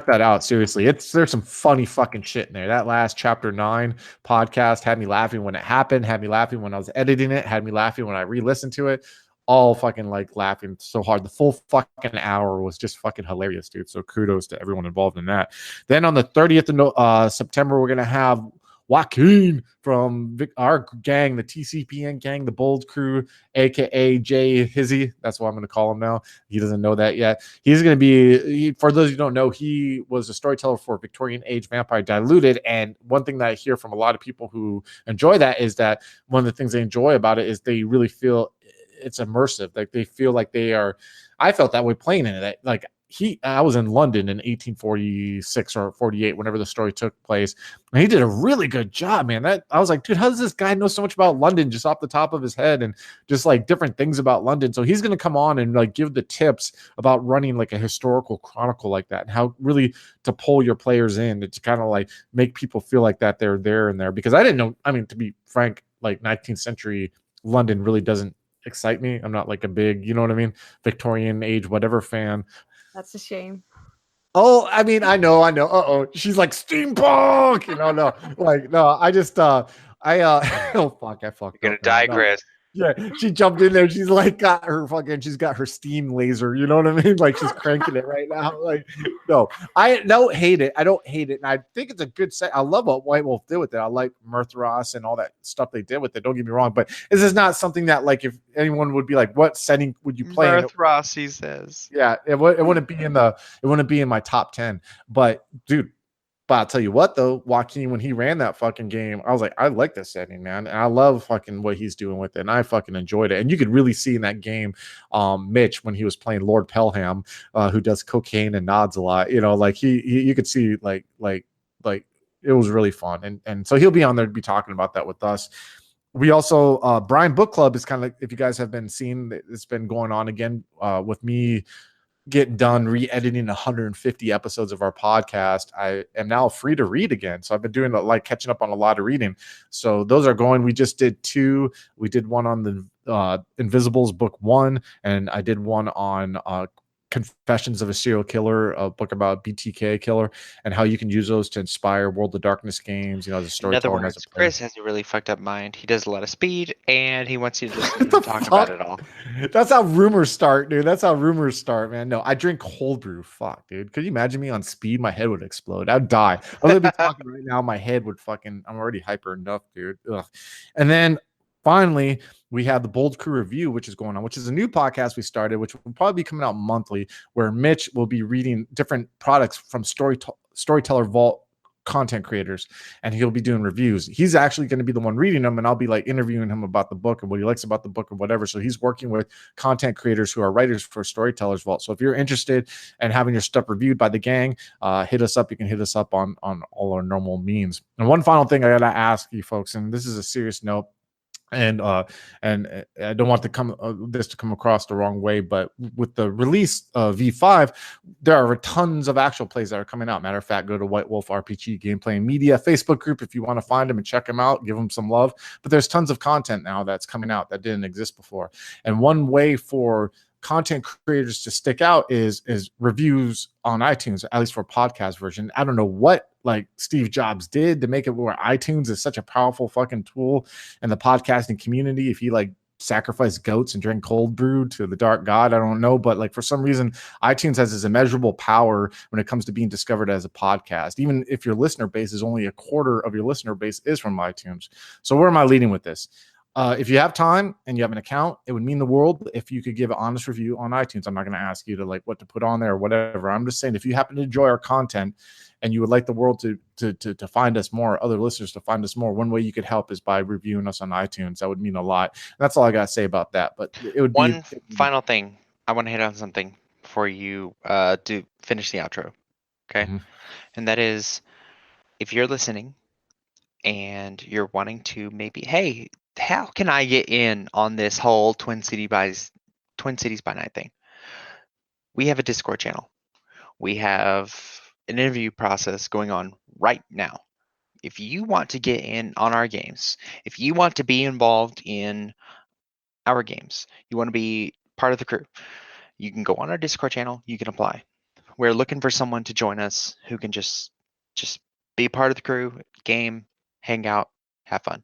that out. Seriously, there's some funny fucking shit in there. That last chapter 9 podcast had me laughing when it happened, had me laughing when I was editing it, had me laughing when I re-listened to it. All fucking like laughing so hard. The full fucking hour was just fucking hilarious, dude. So kudos to everyone involved in that. Then on the 30th of September, we're gonna have Joaquin from our gang, the TCPN gang, the Bold Crew, aka Jay Hizzy. That's what I'm going to call him now. He doesn't know that yet. He's going to be, for those who don't know, he was a storyteller for Victorian Age Vampire Diluted. And one thing that I hear from a lot of people who enjoy that is that one of the things they enjoy about it is they really feel it's immersive. Like they feel like they are. I felt that way playing in it. Like I was in London in 1846 or 48, whenever the story took place. And he did a really good job, man. I was like, dude, how does this guy know so much about London just off the top of his head, and just like different things about London? So he's going to come on and like give the tips about running like a historical chronicle like that, and how really to pull your players in, to kind of like make people feel like that they're there and there. Because I didn't know, I mean, to be frank, like 19th century London really doesn't excite me. I'm not like a big, you know what I mean, Victorian age whatever fan. That's a shame. Oh, I mean, I know. She's like steampunk, no, like, no, I just, oh fuck, I fucked You're up. gonna digress. Yeah, she jumped in there. She's like she's got her steam laser. You know what I mean? Like she's cranking it right now. Like, no, I don't hate it. And I think it's a good set. I love what White Wolf did with it. I like Mirthros and all that stuff they did with it. Don't get me wrong, but this is not something that, like, if anyone would be like, what setting would you play? Mirthros, he says. Yeah, it wouldn't be in my top 10. But dude. But I'll tell you what, though, Joaquin, when he ran that fucking game, I was like, I like this setting, man. And I love fucking what he's doing with it. And I fucking enjoyed it. And you could really see in that game, Mitch, when he was playing Lord Pelham, who does cocaine and nods a lot, like you could see like it was really fun. And so he'll be on there to be talking about that with us. We also, Brian Book Club is kind of like, if you guys have been seeing, it's been going on again with me getting done re-editing 150 episodes of our podcast. I am now free to read again, so I've been doing like catching up on a lot of reading. So those are going. We just did 2. We did one on the Invisibles book 1, and I did one on Confessions of a Serial Killer, a book about BTK killer, and how you can use those to inspire World of Darkness games, as a storyteller. In other words, Chris has a really fucked up mind. He does a lot of speed, and he wants you to just talk about it all. That's how rumors start, dude. That's how rumors start, man. No, I drink cold brew. Fuck, dude. Could you imagine me on speed? My head would explode. I'd die. I'm gonna be talking right now. My head would fucking. I'm already hyper enough, dude. Ugh. And then finally, we have the Bold Crew Review, which is going on, which is a new podcast we started, which will probably be coming out monthly, where Mitch will be reading different products from Storyteller Vault content creators, and he'll be doing reviews. He's actually going to be the one reading them, and I'll be like interviewing him about the book and what he likes about the book or whatever. So he's working with content creators who are writers for Storytellers Vault. So if you're interested in having your stuff reviewed by the gang, hit us up. You can hit us up on all our normal means. And one final thing I gotta ask you folks, and this is a serious note, and I don't want this to come across the wrong way, but with the release of V5, there are tons of actual plays that are coming out. Matter of fact, go to White Wolf RPG Gameplay and Media Facebook group if you want to find them and check them out, give them some love. But there's tons of content now that's coming out that didn't exist before. And one way for content creators to stick out is reviews on iTunes, at least for podcast version. I don't know what like Steve Jobs did to make it where iTunes is such a powerful fucking tool in the podcasting community. If he like sacrifice goats and drink cold brew to the dark god. I don't know, but like for some reason, iTunes has this immeasurable power when it comes to being discovered as a podcast. Even if your listener base is only a quarter of your listener base is from iTunes. So where am I leading with this? If you have time and you have an account, it would mean the world if you could give an honest review on iTunes. I'm not going to ask you to like what to put on there or whatever. I'm just saying if you happen to enjoy our content and you would like the world to find us more, other listeners to find us more, one way you could help is by reviewing us on iTunes. That would mean a lot. That's all I got to say about that. But it would be one final thing. I want to hit on something before you do finish the outro. Okay. Mm-hmm. And that is, if you're listening and you're wanting to maybe, hey, how can I get in on this whole Twin Cities by Night thing? We have a Discord channel. We have an interview process going on right now. If you want to get in on our games, if you want to be involved in our games, you want to be part of the crew, you can go on our Discord channel, you can apply. We're looking for someone to join us who can just be part of the crew, game, hang out, have fun.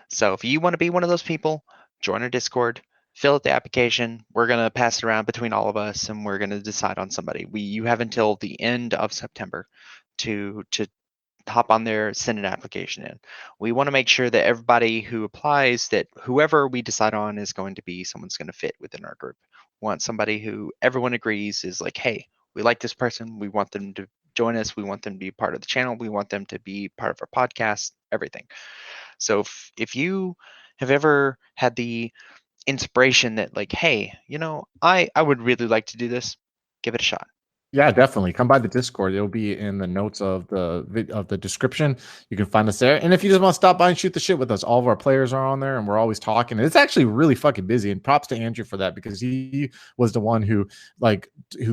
So if you want to be one of those people, join our Discord, fill out the application. We're going to pass it around between all of us and we're going to decide on somebody. You have until the end of September to hop on there, send an application in. We want to make sure that everybody who applies, that whoever we decide on is going to be someone's going to fit within our group. We want somebody who everyone agrees is like, hey, we like this person. We want them to join us. We want them to be part of the channel. We want them to be part of our podcast, everything. So if you have ever had the inspiration that like, hey, I would really like to do this, give it a shot. Yeah, definitely. Come by the Discord. It'll be in the notes of the description. You can find us there. And if you just want to stop by and shoot the shit with us, all of our players are on there and we're always talking. And it's actually really fucking busy. And props to Andrew for that because he was the one who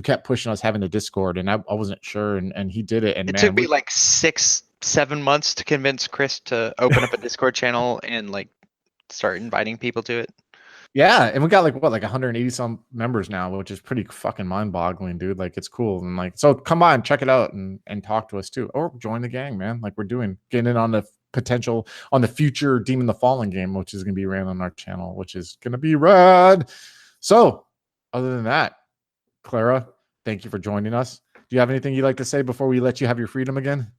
kept pushing us having a Discord. And I wasn't sure. And he did it. And it took me like 6-7 months to convince Chris to open up a Discord channel and like start inviting people to it. Yeah, and we got like 180 some members now, which is pretty fucking mind-boggling, dude. Like it's cool. And like so come by and check it out and talk to us too. Or join the gang, man. Like we're getting in on the future Demon the Fallen game, which is gonna be ran on our channel, which is gonna be rad. So other than that, Klara, thank you for joining us. Do you have anything you'd like to say before we let you have your freedom again?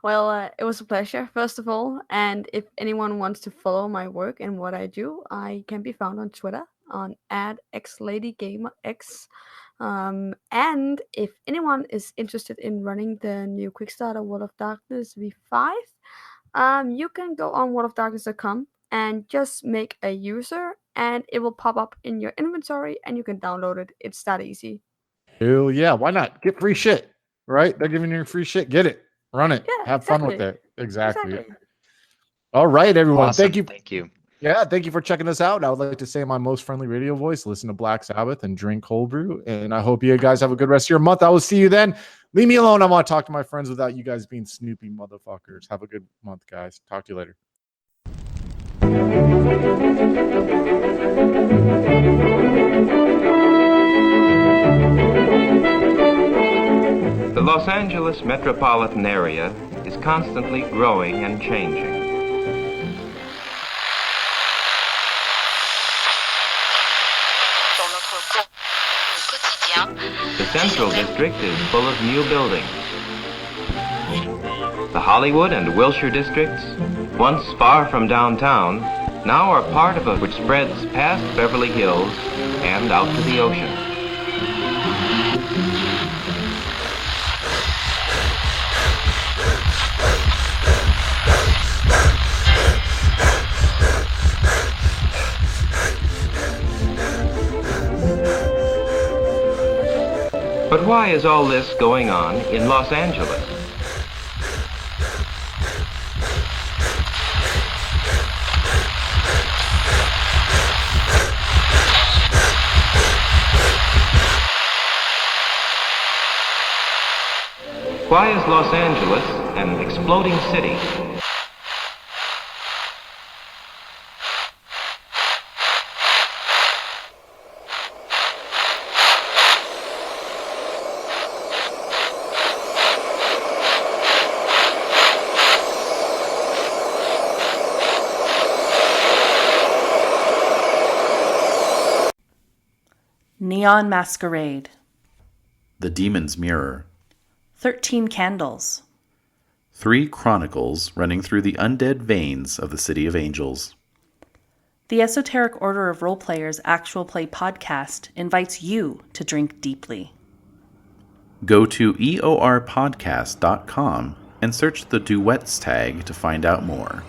Well, it was a pleasure, first of all. And if anyone wants to follow my work and what I do, I can be found on Twitter on @xladygamerx. And if anyone is interested in running the new Quickstarter World of Darkness V5, you can go on worldofdarkness.com and just make a user, and it will pop up in your inventory, and you can download it. It's that easy. Hell yeah! Why not? Get free shit, right? They're giving you free shit. Get it. Run it. Yeah, have exactly. fun with it. Exactly. All right, everyone. Awesome. Thank you. Yeah, thank you for checking us out. I would like to say in my most friendly radio voice, listen to Black Sabbath and drink cold brew. And I hope you guys have a good rest of your month. I will see you then. Leave me alone. I want to talk to my friends without you guys being snoopy motherfuckers. Have a good month, guys. Talk to you later. The Los Angeles metropolitan area is constantly growing and changing. The Central District is full of new buildings. The Hollywood and Wilshire districts, once far from downtown, now are part of it which spreads past Beverly Hills and out to the ocean. But why is all this going on in Los Angeles? Why is Los Angeles an exploding city? Neon Masquerade, The Demon's Mirror, 13 Candles, 3 Chronicles running through the undead veins of the City of Angels. The Esoteric Order of Roleplayers Actual Play podcast invites you to drink deeply. Go to eorpodcast.com and search the duets tag to find out more.